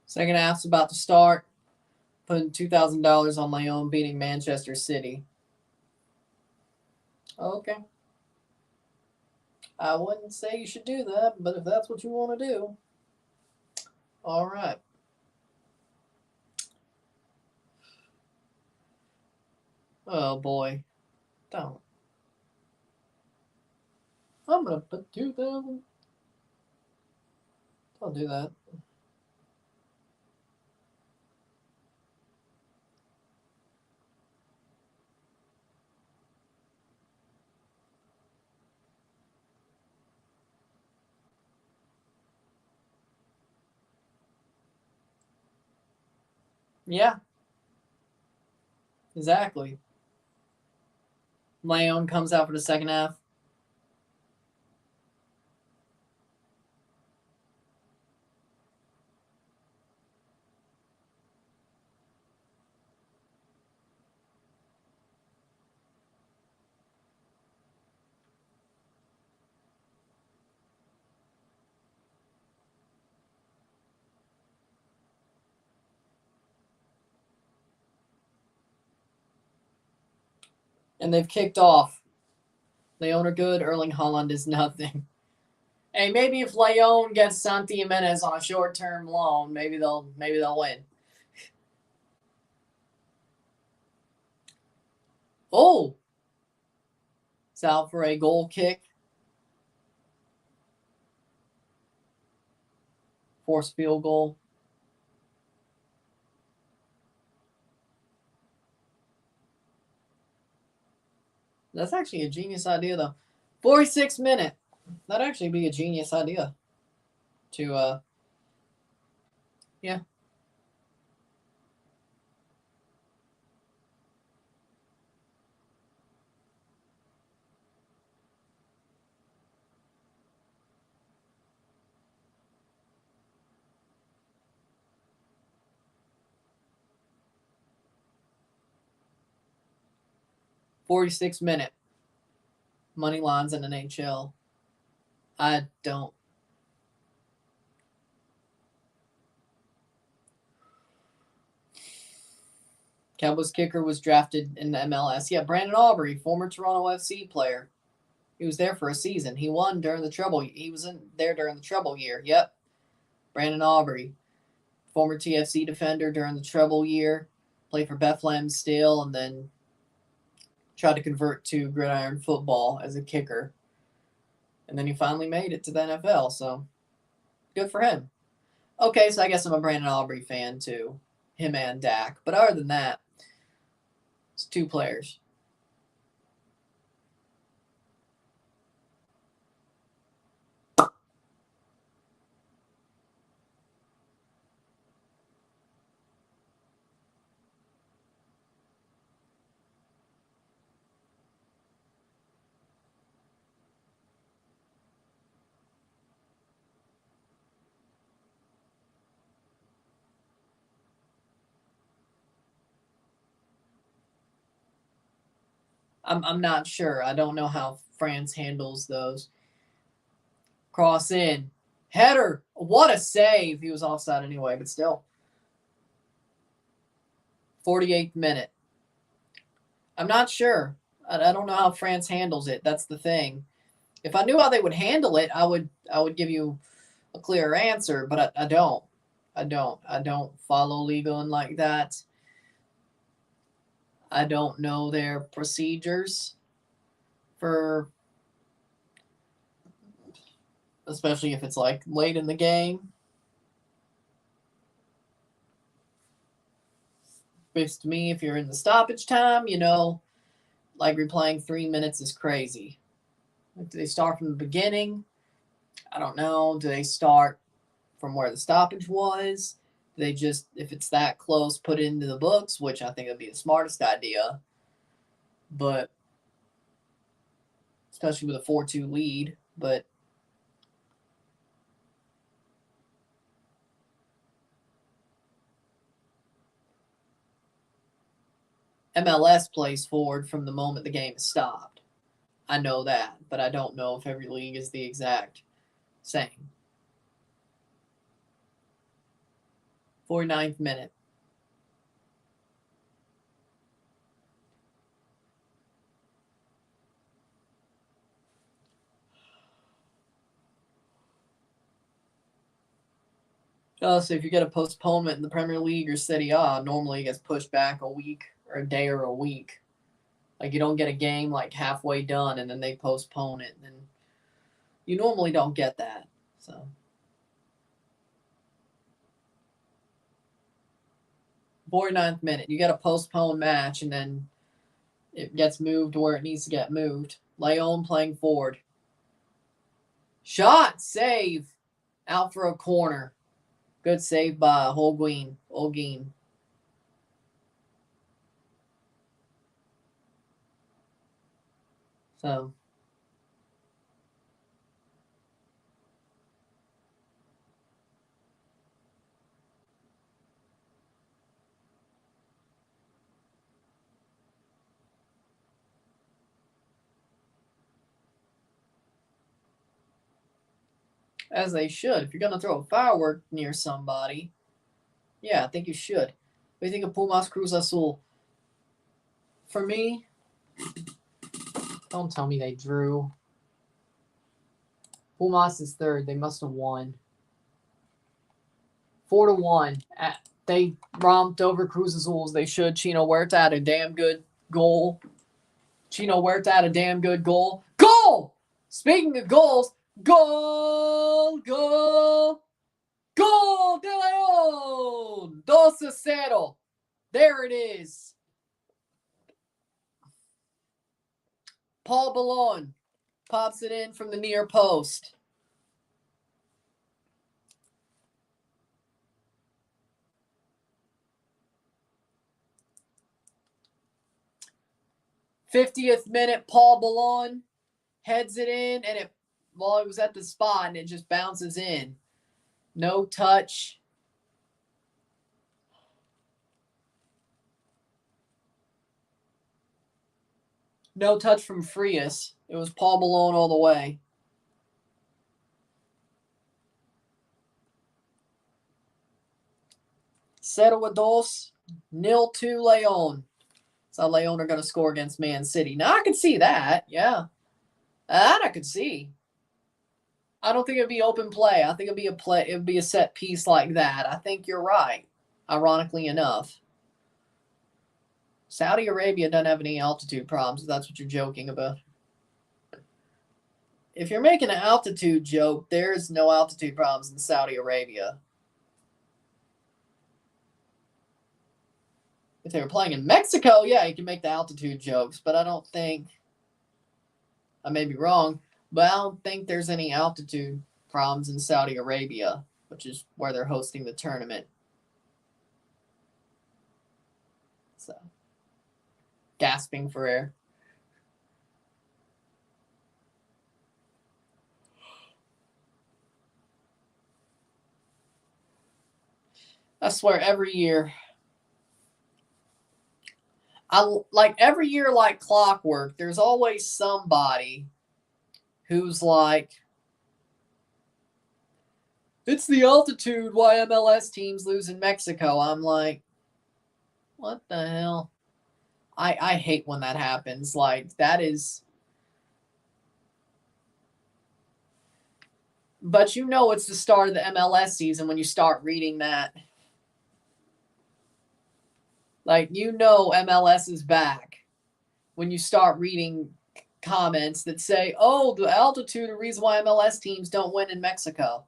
Second half's about to start. Putting $2,000 on León beating Manchester City. Okay. I wouldn't say you should do that, but if that's what you want to do, all right. Oh boy, don't. I'm gonna put 2,000. Don't do that. Yeah, exactly. León comes out for the second half. And they've kicked off. León are good. Erling Haaland is nothing. Hey, maybe if León gets Santi Jimenez on a short-term loan, maybe they'll win. Oh, it's out for a goal kick. Forced field goal. That's actually a genius idea, though. 46 minute. That'd actually be a genius idea. Yeah. $46 minute. Money lines in an NHL. I don't. Cowboys kicker was drafted in the MLS. Yeah, Brandon Aubrey, former Toronto FC player. He was there for a season. He won during the Treble. He was there during the Treble year. Yep. Brandon Aubrey, former TFC defender during the Treble year. Played for Bethlehem Steel and then tried to convert to gridiron football as a kicker. And then he finally made it to the NFL. So good for him. Okay, so I guess I'm a Brandon Aubrey fan too. him and Dak. But other than that, it's 2 players. I'm not sure. I don't know how France handles those. Cross in. Header. What a save. He was offside anyway, but still. 48th minute. I'm not sure. I don't know how France handles it. That's the thing. If I knew how they would handle it, I would give you a clearer answer, but I don't. I don't follow Liga like that. I don't know their procedures for, especially if it's like late in the game. It's to me, if you're in the stoppage time, like replaying 3 minutes is crazy. Do they start from the beginning? I don't know. Do they start from where the stoppage was? Do they just, if it's that close, put it into the books, which I think would be the smartest idea. But especially with a 4-2 lead. But MLS plays forward from the moment the game is stopped. I know that, but I don't know if every league is the exact same. 49th minute. So if you get a postponement in the Premier League or Serie A, normally it gets pushed back a week or a day or a week. Like you don't get a game like halfway done and then they postpone it. And you normally don't get that. So 49th minute, you got a postponed match and then it gets moved where it needs to get moved. León playing forward. Shot, save, out for a corner. Good save by Holguin. So as they should. If you're going to throw a firework near somebody, yeah, I think you should. What do you think of Pumas Cruz Azul? For me, don't tell me they drew. Pumas is third. They must have won. 4-1. They romped over Cruz Azuls. They should. Chino Huerta had a damn good goal. Goal! Speaking of goals, Gol de León! 2-0. There it is. Paul Ballon pops it in from the near post. '50th minute, Paul Ballon heads it in, and it was at the spot, and it just bounces in. No touch. No touch from Frias. It was Paul Ballon all the way. Settle with 2-0 León. So León are going to score against Man City. Now I can see that. Yeah. That I could see. I don't think it'd be open play. I think it'd be a set piece like that. I think you're right. Ironically enough. Saudi Arabia doesn't have any altitude problems, if that's what you're joking about. If you're making an altitude joke, there's no altitude problems in Saudi Arabia. If they were playing in Mexico, yeah, you can make the altitude jokes, but I don't think, I may be wrong, but I don't think there's any altitude problems in Saudi Arabia, which is where they're hosting the tournament. So, gasping for air. I swear, every year, every year, like clockwork, there's always somebody who's like, it's the altitude why MLS teams lose in Mexico. I'm like, what the hell? I hate when that happens. Like, that is. But you know it's the start of the MLS season when you start reading that. Like, you know MLS is back when you start reading comments that say, oh, the altitude is the reason why MLS teams don't win in Mexico.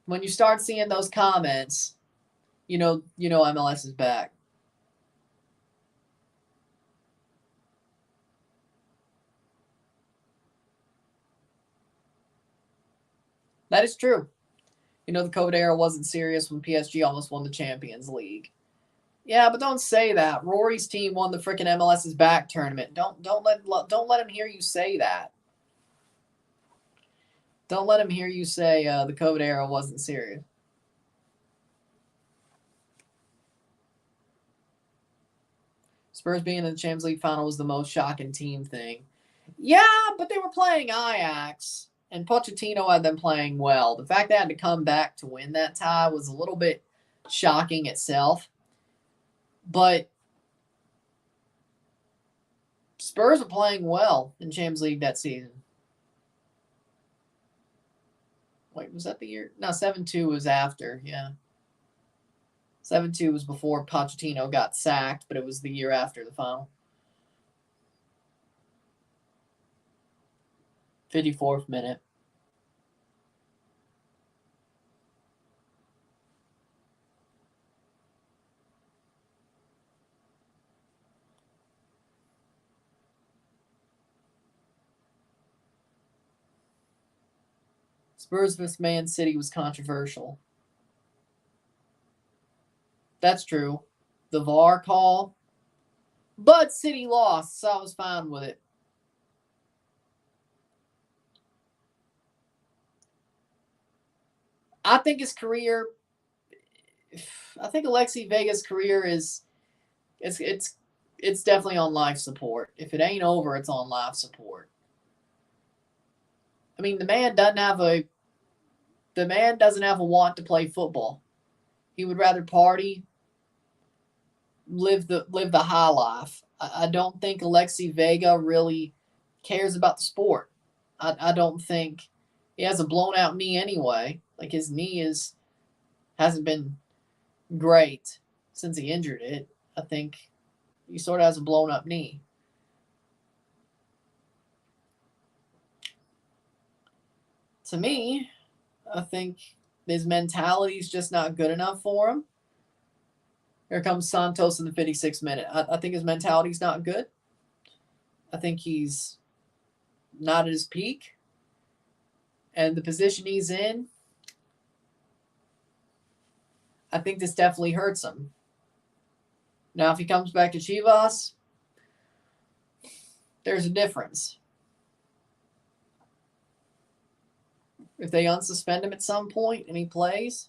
When you start seeing those comments, you know MLS is back. That is true. You know, the COVID era wasn't serious when PSG almost won the Champions League. Yeah, but don't say that. Rory's team won the freaking MLS's back tournament. Don't let him hear you say that. Don't let him hear you say the COVID era wasn't serious. Spurs being in the Champions League final was the most shocking team thing. Yeah, but they were playing Ajax, and Pochettino had them playing well. The fact they had to come back to win that tie was a little bit shocking itself. But Spurs are playing well in Champions League that season. Wait, was that the year? No, 7-2 was after, yeah. 7-2 was before Pochettino got sacked, but it was the year after the final. 54th minute. Spurs vs Man City was controversial. That's true. The VAR call. But City lost, so I was fine with it. I think his career, I think Alexi Vega's career is, it's definitely on life support. If it ain't over, it's on life support. I mean, the man doesn't have a want to play football. He would rather party, live the high life. I don't think Alexi Vega really cares about the sport. I don't think he has a blown out knee anyway. Like, his knee hasn't been great since he injured it. I think he sort of has a blown up knee. To me, I think his mentality is just not good enough for him. Here comes Santos in the 56th minute. I think his mentality is not good. I think he's not at his peak. And the position he's in, I think this definitely hurts him. Now, if he comes back to Chivas, there's a difference. If they unsuspend him at some point and he plays,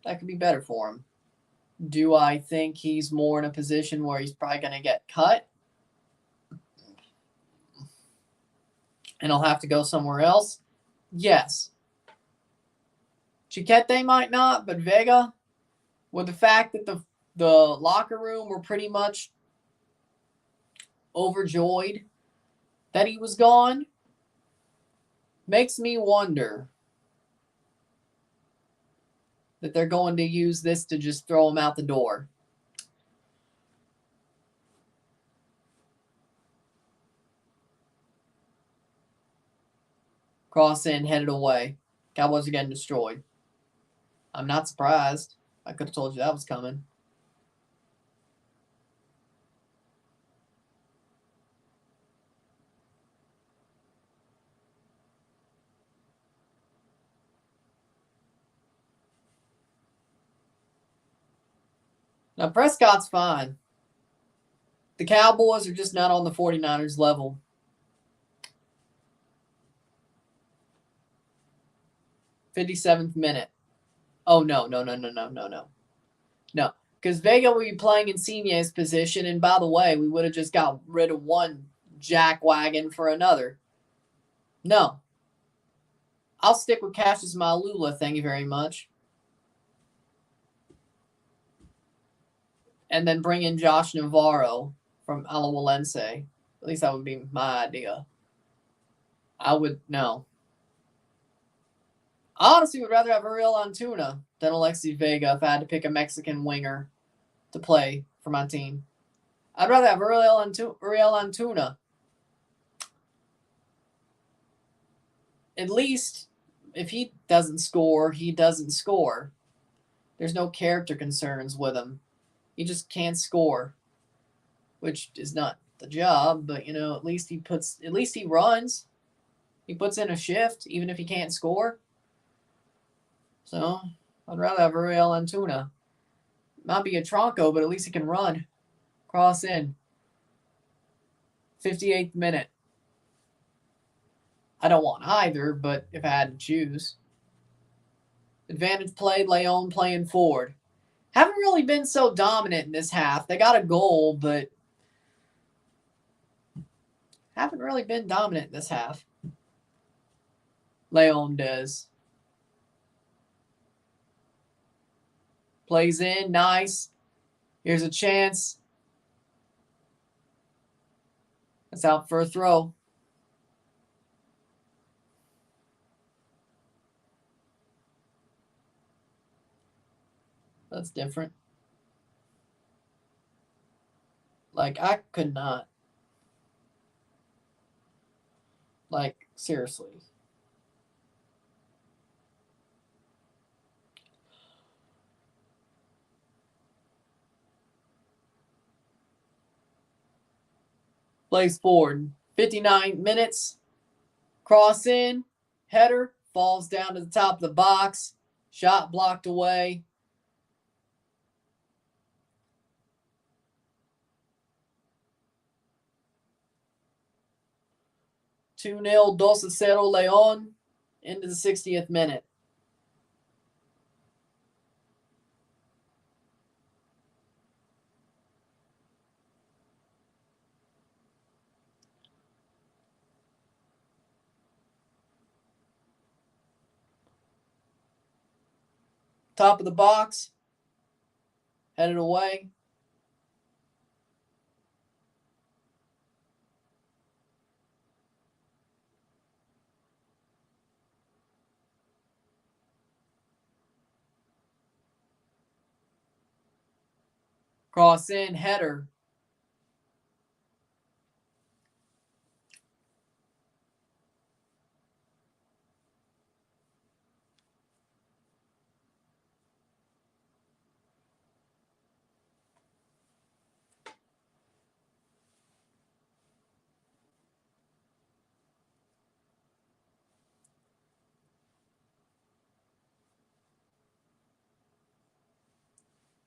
that could be better for him. Do I think he's more in a position where he's probably going to get cut and he'll have to go somewhere else? Yes. Chiquete might not, but Vega, with the fact that the locker room were pretty much overjoyed that he was gone, makes me wonder that they're going to use this to just throw him out the door. Cross in, headed away. Cowboys are getting destroyed. I'm not surprised. I could have told you that was coming. Now, Prescott's fine. The Cowboys are just not on the 49ers level. '57th minute. Oh, no. No, because Vega would be playing in Insigne's position, and by the way, we would have just got rid of one jackwagon for another. No. I'll stick with Cassius Malula, thank you very much. And then bring in Josh Navarro from Alajuelense. At least that would be my idea. I would, no. I honestly would rather have Ariel Antuna than Alexis Vega if I had to pick a Mexican winger to play for my team. I'd rather have Ariel Antuna. At least if he doesn't score, he doesn't score. There's no character concerns with him. He just can't score, which is not the job, but at least he runs. He puts in a shift, even if he can't score. So I'd rather have Ariel Antuna. Might be a Tronco, but at least he can run. Cross in. 58th minute. I don't want either, but if I had to choose. Advantage play, León playing forward. Haven't really been so dominant in this half. They got a goal, but haven't really been dominant in this half. León does. Plays in, nice. Here's a chance. That's out for a throw. That's different. Like, I could not. Like, seriously. Plays forward. 59 minutes. Cross in. Header. Falls down to the top of the box. Shot blocked away. (2-0) 2-0 León into the 60th minute. Top of the box. Headed away. Cross in, header.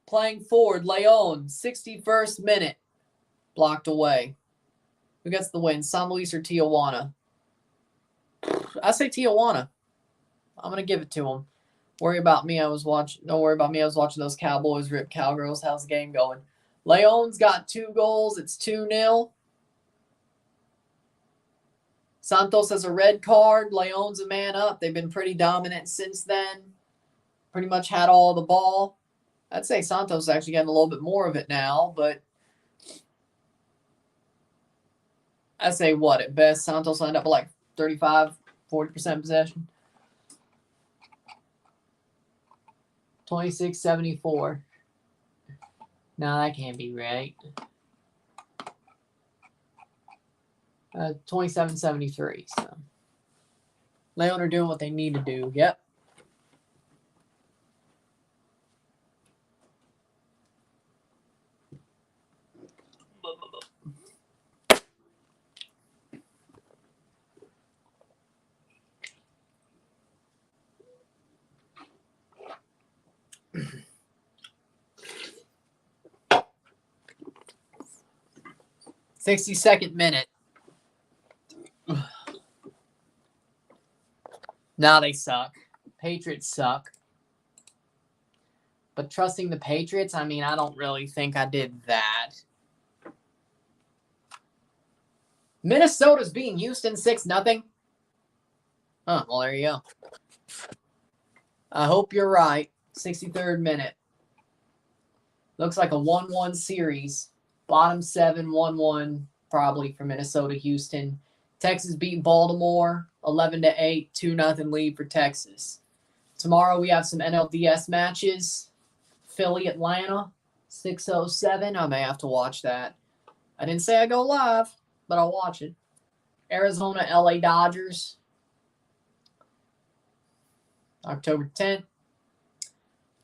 Playing forward, León, 61st minute. Blocked away. Who gets the win, San Luis or Tijuana? I say Tijuana. I'm going to give it to them. Don't worry about me. I was watching those Cowboys rip Cowgirls. How's the game going? León's got 2 goals. It's 2-0. Santos has a red card. León's a man up. They've been pretty dominant since then. Pretty much had all the ball. I'd say Santos is actually getting a little bit more of it now, but I say what? At best, Santos will end up with like 35, 40% possession. 26-74. No, that can't be right. 27-73. So León are doing what they need to do. Yep. 62nd minute. Now they suck. Patriots suck. But trusting the Patriots, I mean, I don't really think I did that. Minnesota's beating Houston 6-0. Oh, well, there you go. I hope you're right. 63rd minute. Looks like a 1-1 series. Bottom 7, 1-1, probably for Minnesota, Houston. Texas beat Baltimore 11-8, 2-0 lead for Texas. Tomorrow we have some NLDS matches. Philly, Atlanta, 6:07. I may have to watch that. I didn't say I go live, but I'll watch it. Arizona, LA Dodgers, October 10th.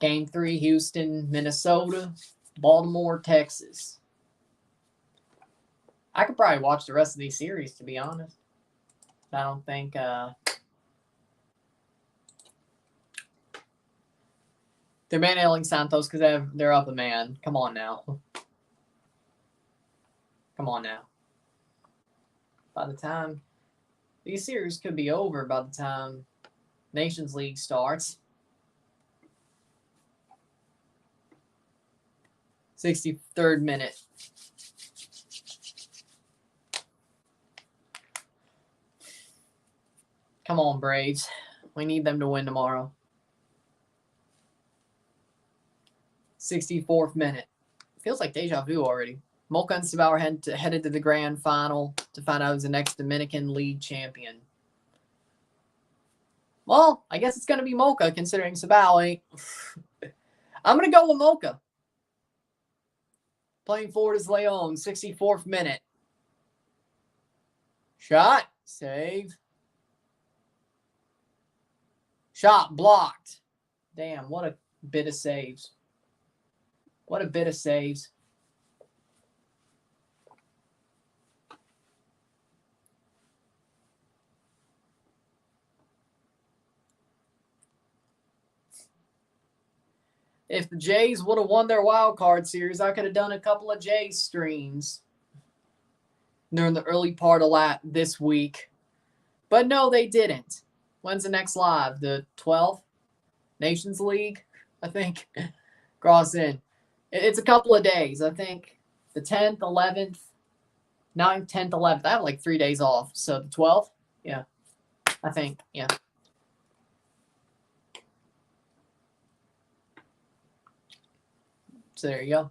Game 3, Houston, Minnesota, Baltimore, Texas. I could probably watch the rest of these series, to be honest. I don't think... They're manhandling Santos because they're up a man. Come on now. Come on now. By the time... These series could be over by the time Nations League starts. 63rd minute. Come on, Braves. We need them to win tomorrow. 64th minute. Feels like deja vu already. Mocha and Sabau are headed to the grand final to find out who's the next Dominican League champion. Well, I guess it's going to be Mocha, considering Sabau ain't. I'm going to go with Mocha. Playing forward is León, 64th minute. Shot. Save. Shot blocked. Damn, what a bit of saves. What a bit of saves. If the Jays would have won their wild card series, I could have done a couple of Jays streams during the early part of this week. But no, they didn't. When's the next live? The 12th? Nations League, I think. Cross in. It's a couple of days. I think the 10th, 11th, 9th, 10th, 11th. I have like 3 days off. So the 12th? Yeah. I think. Yeah. So there you go.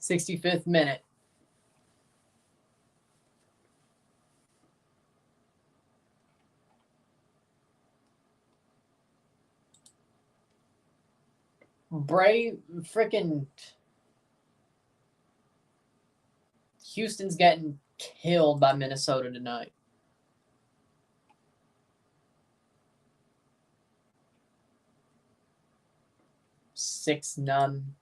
'65th minute. Freaking Houston's getting killed by Minnesota tonight. Six none.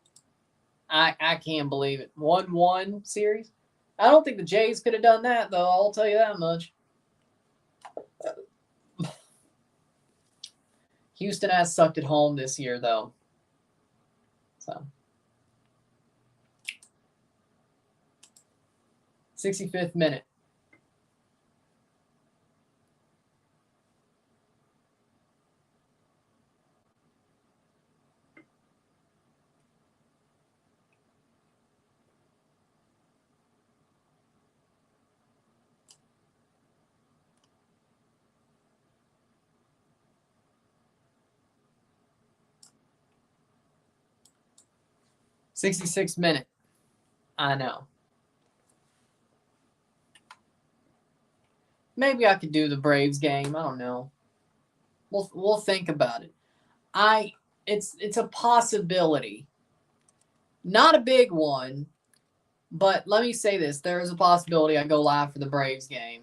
I can't believe it. 1-1 series. I don't think the Jays could have done that, though. I'll tell you that much. Houston has sucked at home this year, though. So 65th minute. '66th minute. I know. Maybe I could do the Braves game. I don't know. We'll think about it. It's a possibility. Not a big one, but let me say this. There is a possibility I go live for the Braves game.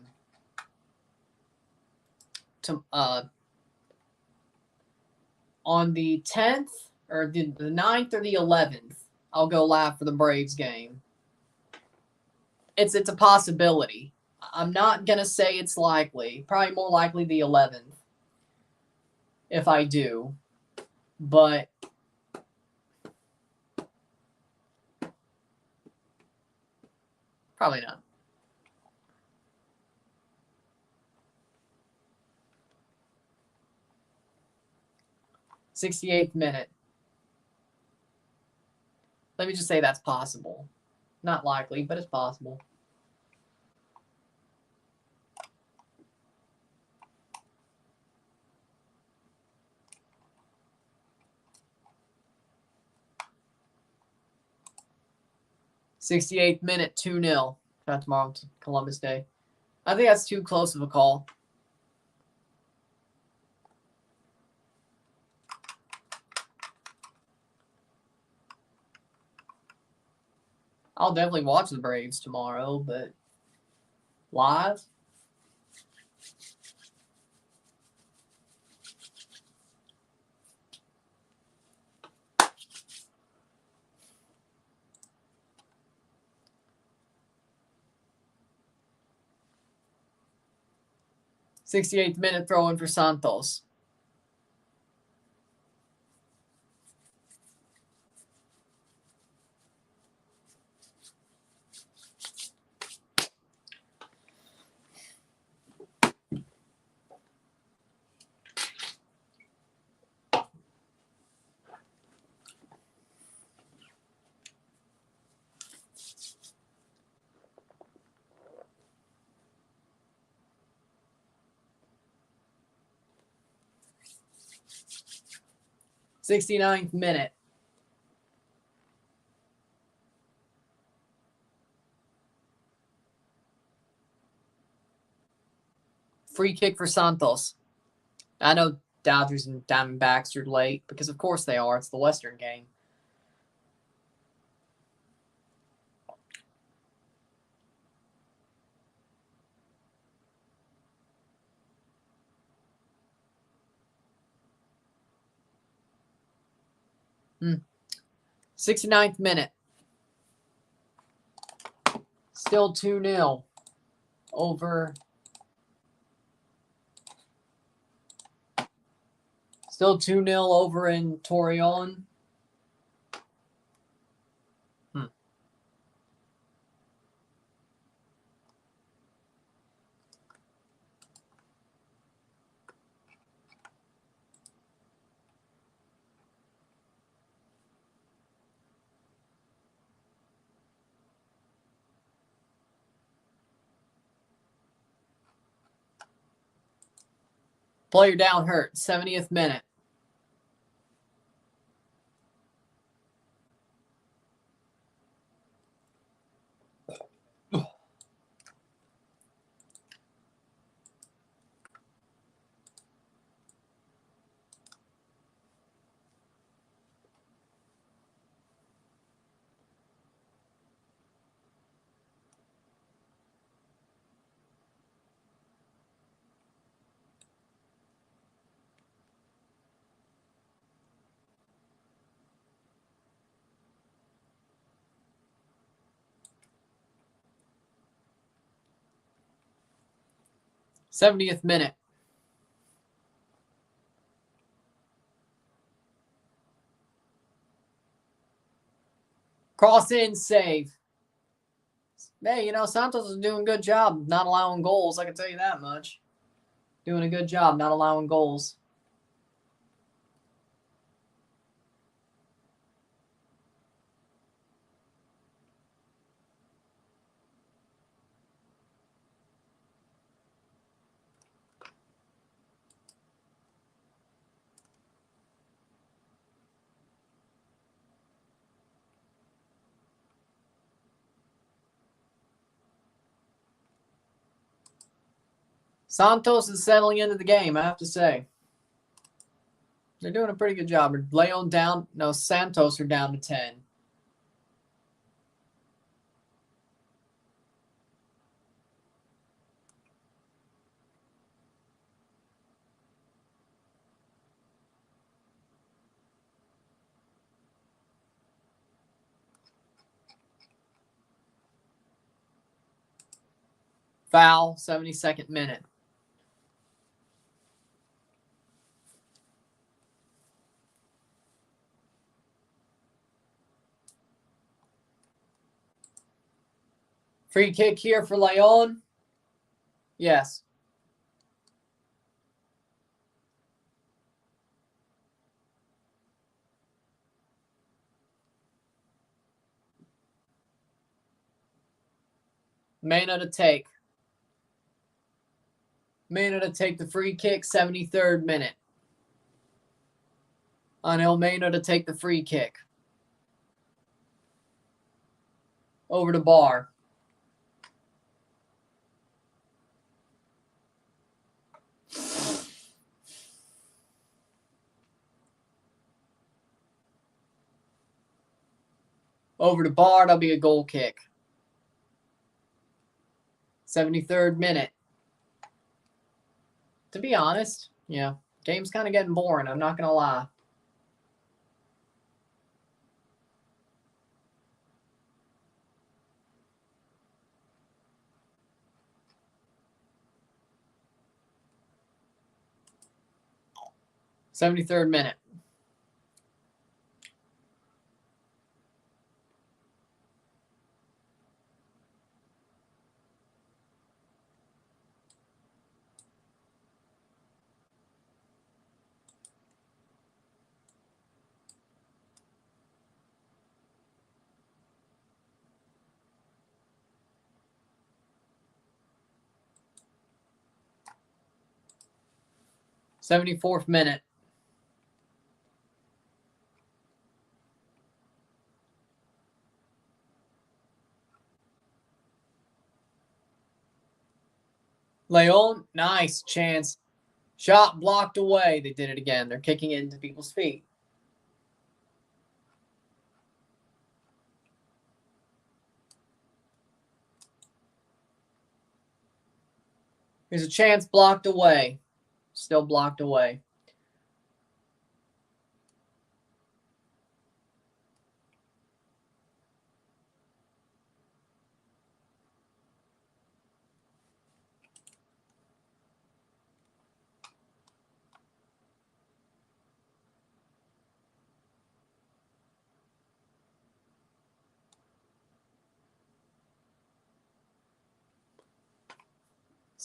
On the 10th or the 9th or the 11th, I'll go live for the Braves game. It's a possibility. I'm not going to say it's likely. Probably more likely the 11th if I do. But Probably not. '68th minute. Let me just say that's possible. Not likely, but it's possible. '68th minute, 2-0. Not tomorrow, Columbus Day. I think that's too close of a call. I'll definitely watch the Braves tomorrow, but live? '68th minute throw in for Santos. '69th minute. Free kick for Santos. I know Dodgers and Diamondbacks are late because, of course, they are. It's the Western game. Hmm. 69th minute. Still 2-0 over. Still 2-0 over in Torreon. Player down hurt. 70th minute. '70th minute. Cross in, save. Hey, Santos is doing a good job not allowing goals. I can tell you that much. Doing a good job not allowing goals. Santos is settling into the game, I have to say. They're doing a pretty good job. León down. No, Santos are down to 10. Foul, 72nd minute. Free kick here for León. Yes. Mena to take. Mena to take the free kick, 73rd minute. Anel Mena to take the free kick. Over to Bar. Over to Bar, that'll be a goal kick. 73rd minute. To be honest, yeah, game's kind of getting boring. I'm not going to lie. '73rd minute. '74th minute. León, nice chance. Shot blocked away. They did it again. They're kicking it into people's feet. There's a chance blocked away. Still blocked away.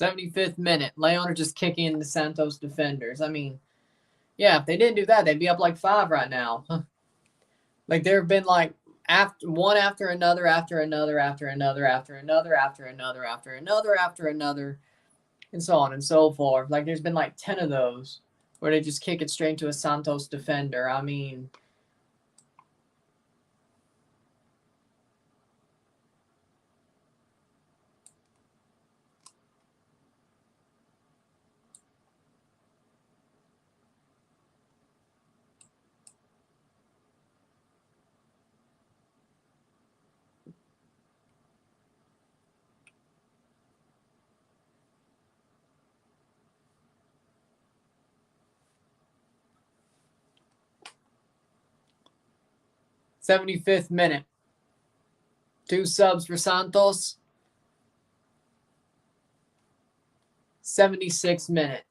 '75th minute. León are just kicking into Santos defenders. I mean, yeah, if they didn't do that, they'd be up like 5 right now. Like there have been like one after another, after another, after another, after another, after another, after another, after another, and so on and so forth. Like there's been like 10 of those where they just kick it straight to a Santos defender. I mean, '75th minute. 2 subs for Santos. 76th minute.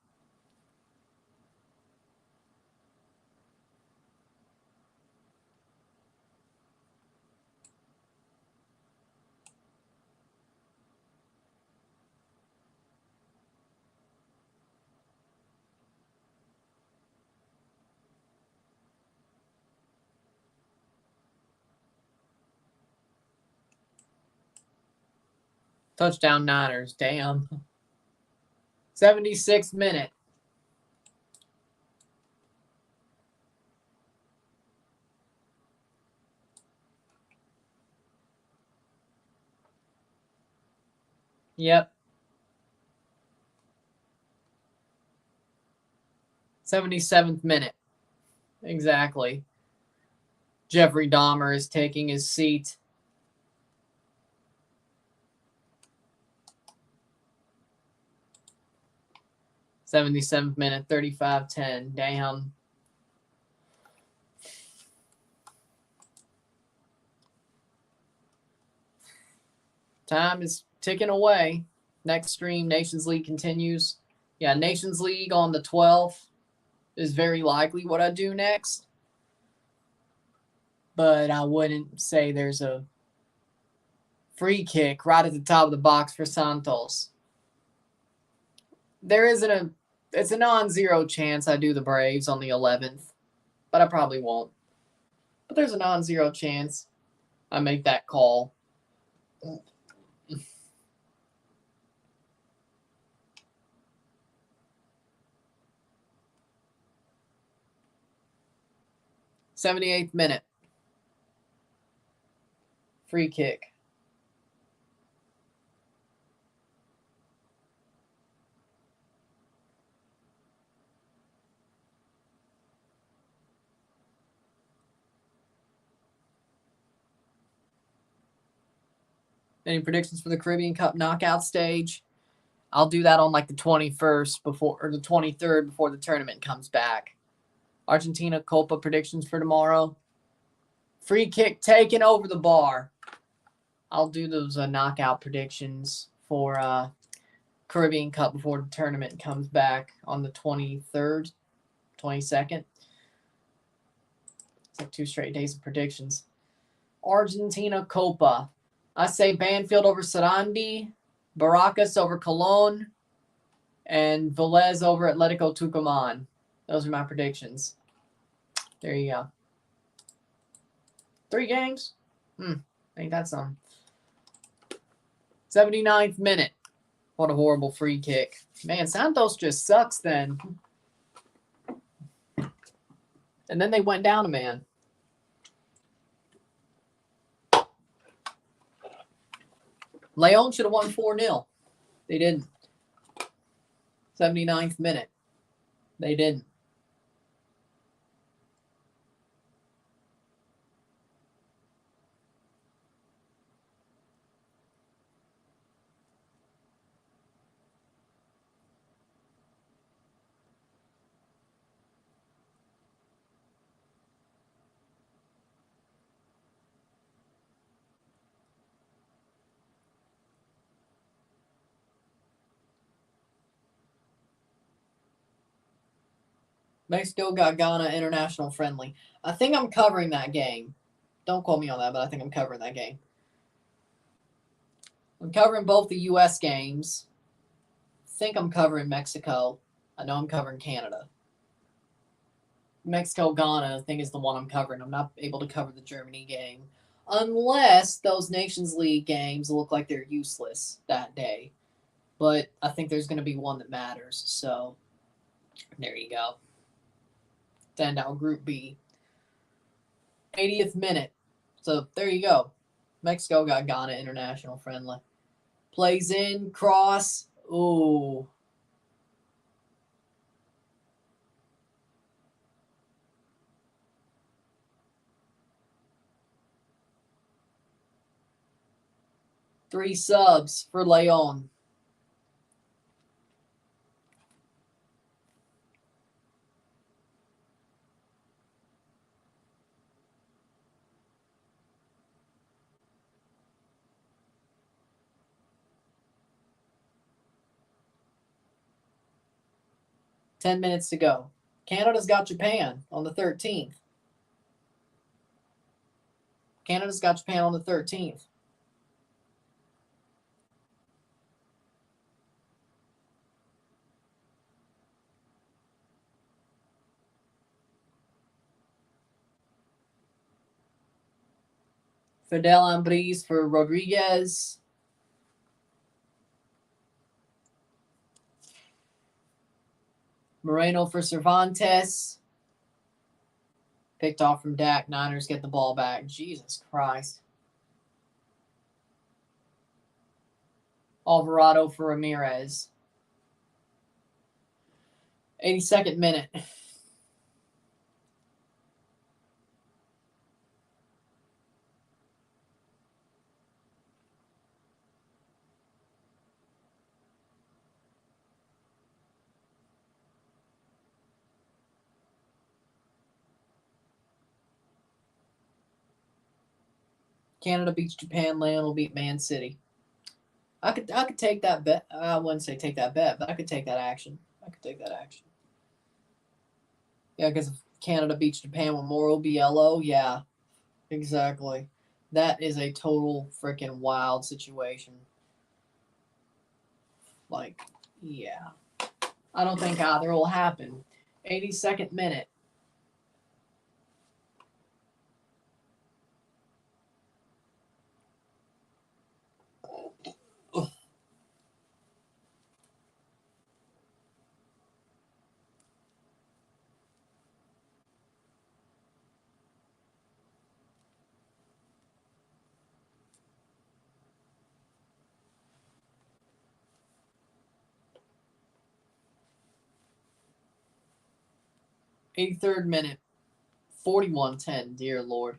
Touchdown Niners. Damn. 76th minute. Yep. 77th minute. Exactly. Jeffrey Dahmer is taking his seat. '77th minute, 35-10. Damn. Time is ticking away. Next stream, Nations League continues. Yeah, Nations League on the 12th is very likely what I do next. But I wouldn't say there's a Free kick right at the top of the box for Santos. It's a non-zero chance I do the Braves on the 11th, but I probably won't. But there's a non-zero chance I make that call. '78th minute. Free kick. Any predictions for the Caribbean Cup knockout stage? I'll do that on like the 21st or the 23rd before the tournament comes back. Argentina Copa predictions for tomorrow. Free kick taken over the bar. I'll do those knockout predictions for Caribbean Cup before the tournament comes back on the 23rd, 22nd. It's like 2 straight days of predictions. Argentina Copa. I say Banfield over Sarandi, Baracas over Colón, and Velez over Atletico Tucumán. Those are my predictions. There you go. 3 games? Ain't that something. 79th minute. What a horrible free kick. Man, Santos just sucks then. And then they went down a man. León should have won 4-0. They didn't. 79th minute. They didn't. Mexico got Ghana international friendly. I think I'm covering that game. Don't quote me on that, but I think I'm covering that game. I'm covering both the U.S. games. I think I'm covering Mexico. I know I'm covering Canada. Mexico, Ghana, I think is the one I'm covering. I'm not able to cover the Germany game. Unless those Nations League games look like they're useless that day. But I think there's going to be one that matters. So, there you go. Then now Group B. 80th minute. So there you go. Mexico got Ghana international friendly. Plays in, cross. Ooh. Three subs for León. Ten minutes to go. Canada's got Japan on the 13th. Canada's got Japan on the 13th. Fidel Ambris for Rodriguez. Moreno for Cervantes. Picked off from Dak. Niners get the ball back. Jesus Christ. Alvarado for Ramirez. 82nd minute. Canada beats Japan. León will beat Man City. I could take that bet. I wouldn't say take that bet, but I could take that action. Yeah, because if Canada beats Japan with more OBLO, yeah, exactly. That is a total freaking wild situation. Like, yeah. I don't think either will happen. 82nd minute. Ugh. Eighty-third minute. 41-10, dear Lord.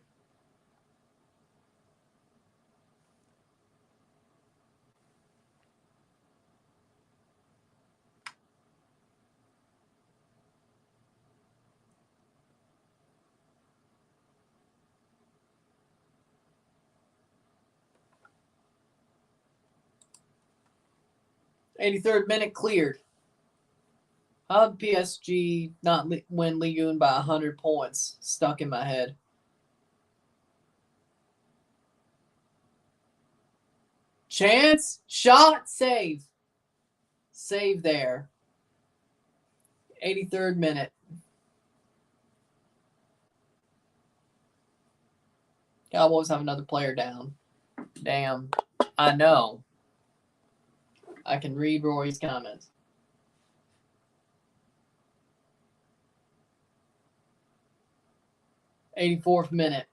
Eighty-third minute cleared. How did PSG not win Liga by 100 points? Stuck in my head. Chance, shot, save. Save there. 83rd minute. Cowboys have another player down. Damn. I know. I can read Rory's comments. 84th minute.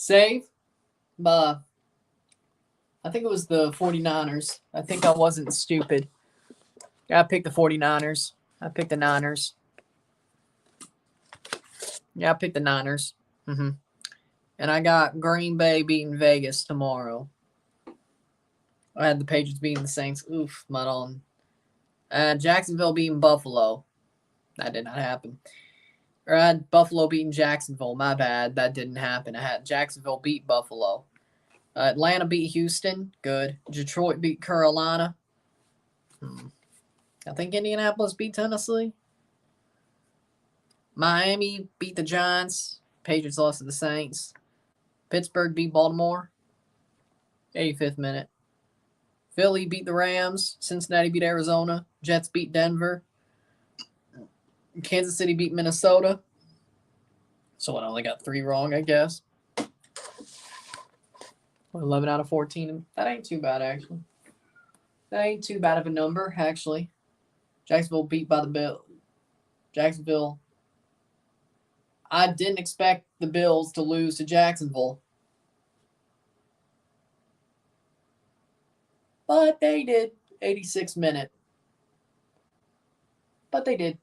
Save. I think it was the 49ers. I think I wasn't stupid. I picked the 49ers. I picked the Niners. Yeah, I picked the Niners. Mm-hmm. And I got Green Bay beating Vegas tomorrow. I had the Patriots beating the Saints. Oof, my on. Jacksonville beating Buffalo. That did not happen. Or I had Buffalo beating Jacksonville. My bad. That didn't happen. I had Jacksonville beat Buffalo. Atlanta beat Houston. Good. Detroit beat Carolina. I think Indianapolis beat Tennessee. Miami beat the Giants. Patriots lost to the Saints. Pittsburgh beat Baltimore. 85th minute. Philly beat the Rams. Cincinnati beat Arizona. Jets beat Denver. Kansas City beat Minnesota. So I only got 3 wrong, I guess. 11 out of 14. That ain't too bad, actually. That ain't too bad of a number, actually. Jacksonville beat by the Bills. Jacksonville. I didn't expect the Bills to lose to Jacksonville. But they did. 86th minute. But they did.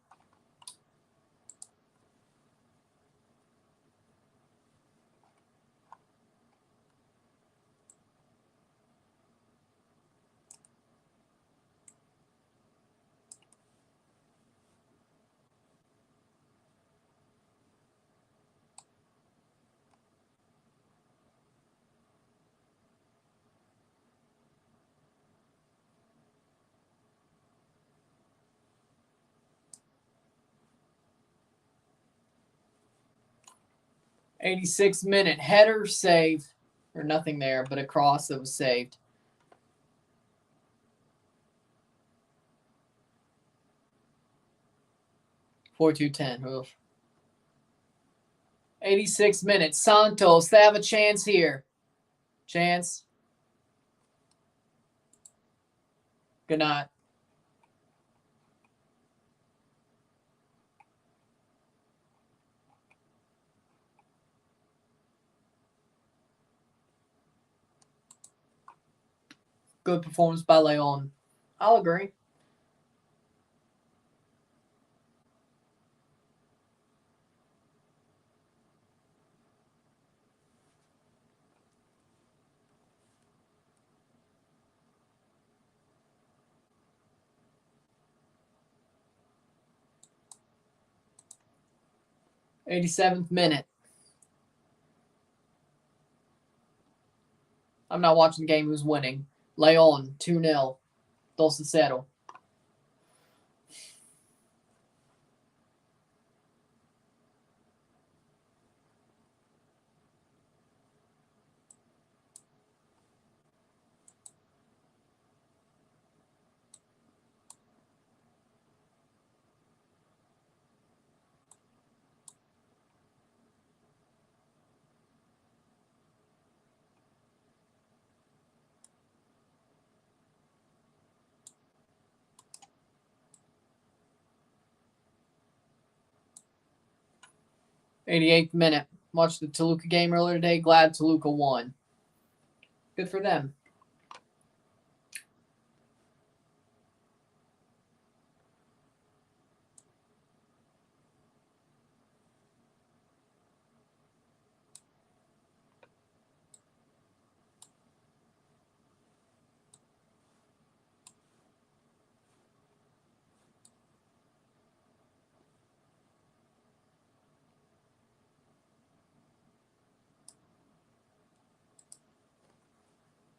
'86th minute. Header saved. Or nothing there, but a cross that was saved. (4-2-10). Oof. 86 minutes. Santos, they have a chance here. Chance. Good night. Good performance by León. I'll agree. 87th minute. I'm not watching the game. Who's winning? León, 2-0. Dos a 0. '88th minute. Watched the Toluca game earlier today. Glad Toluca won. Good for them.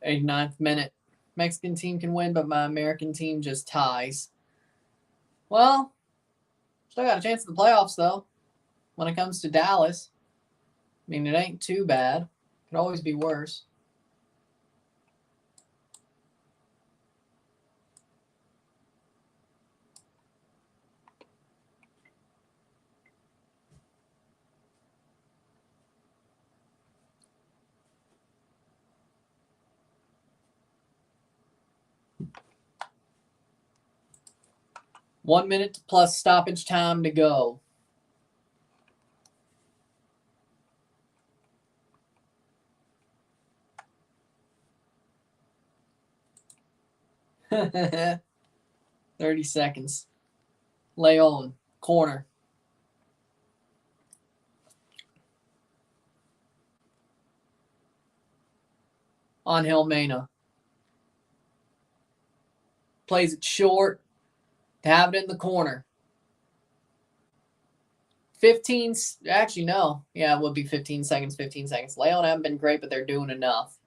'89th minute. Mexican team can win, but my American team just ties. Well, still got a chance at the playoffs, though, when it comes to Dallas. I mean, it ain't too bad. Could always be worse. One minute plus stoppage time to go. .30 seconds. León, corner. Angel Mena. Plays it short to have it in the corner. 15, actually no. Yeah, it would be 15 seconds, 15 seconds. León haven't been great, but they're doing enough.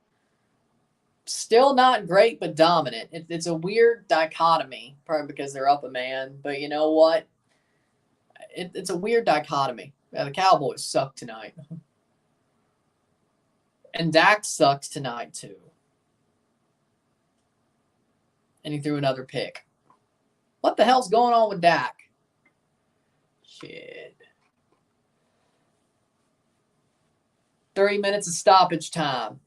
Still not great, but dominant. It's a weird dichotomy, probably because they're up a man. But you know what? It's a weird dichotomy. The Cowboys suck tonight. And Dak sucks tonight, too. And he threw another pick. What the hell's going on with Dak? Shit. 30 minutes of stoppage time.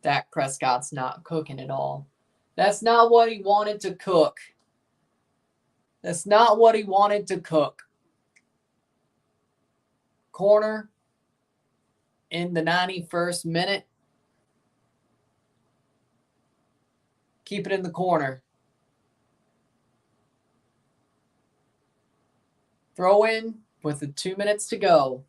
Dak Prescott's not cooking at all. That's not what he wanted to cook. That's not what he wanted to cook. Corner in the 91st minute. Keep it in the corner. Throw in with the 2 minutes to go.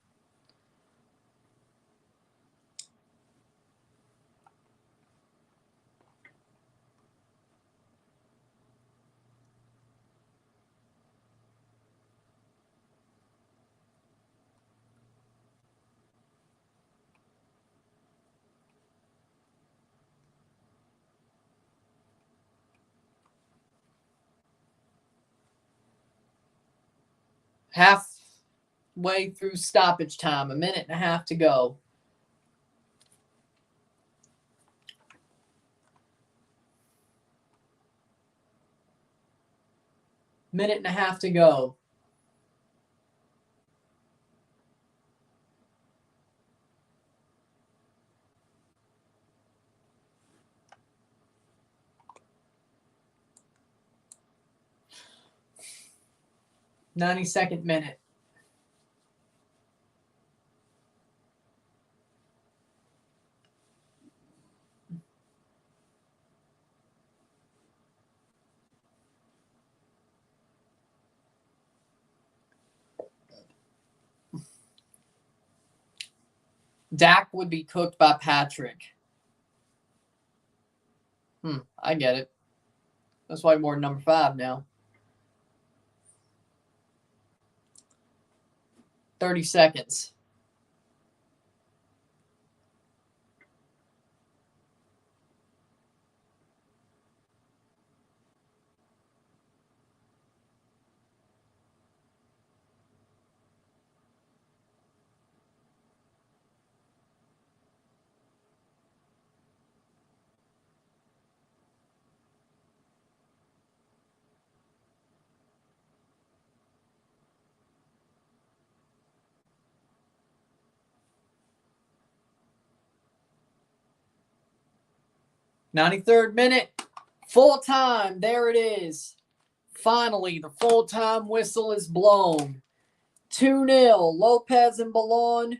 Halfway through stoppage time, a minute and a half to go. Minute and a half to go. .92 minute. Dak would be cooked by Patrick. I get it. That's why we're number 5 now. 30 seconds. '93rd minute, full time. There it is. Finally, the full time whistle is blown. 2-0. Lopez and Ballon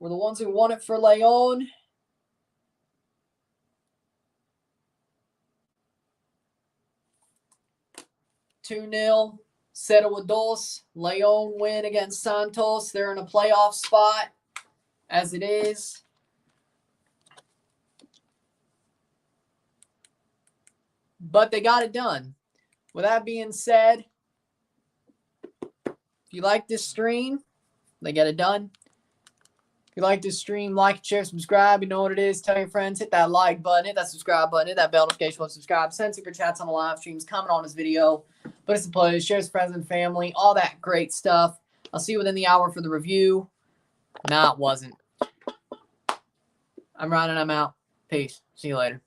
were the ones who won it for León. (2-0). Settle dos. León win against Santos. They're in a playoff spot as it is. But they got it done. With that being said, if you like this stream, they get it done. If you like this stream, like, share, subscribe. You know what it is. Tell your friends. Hit that like button. Hit that subscribe button. Hit that bell notification. Subscribe. Send super chats on the live streams. Comment on this video. Put us in plays. Share with friends and family. All that great stuff. I'll see you within the hour for the review. Nah, it wasn't. I'm Ryan and I'm out. Peace. See you later.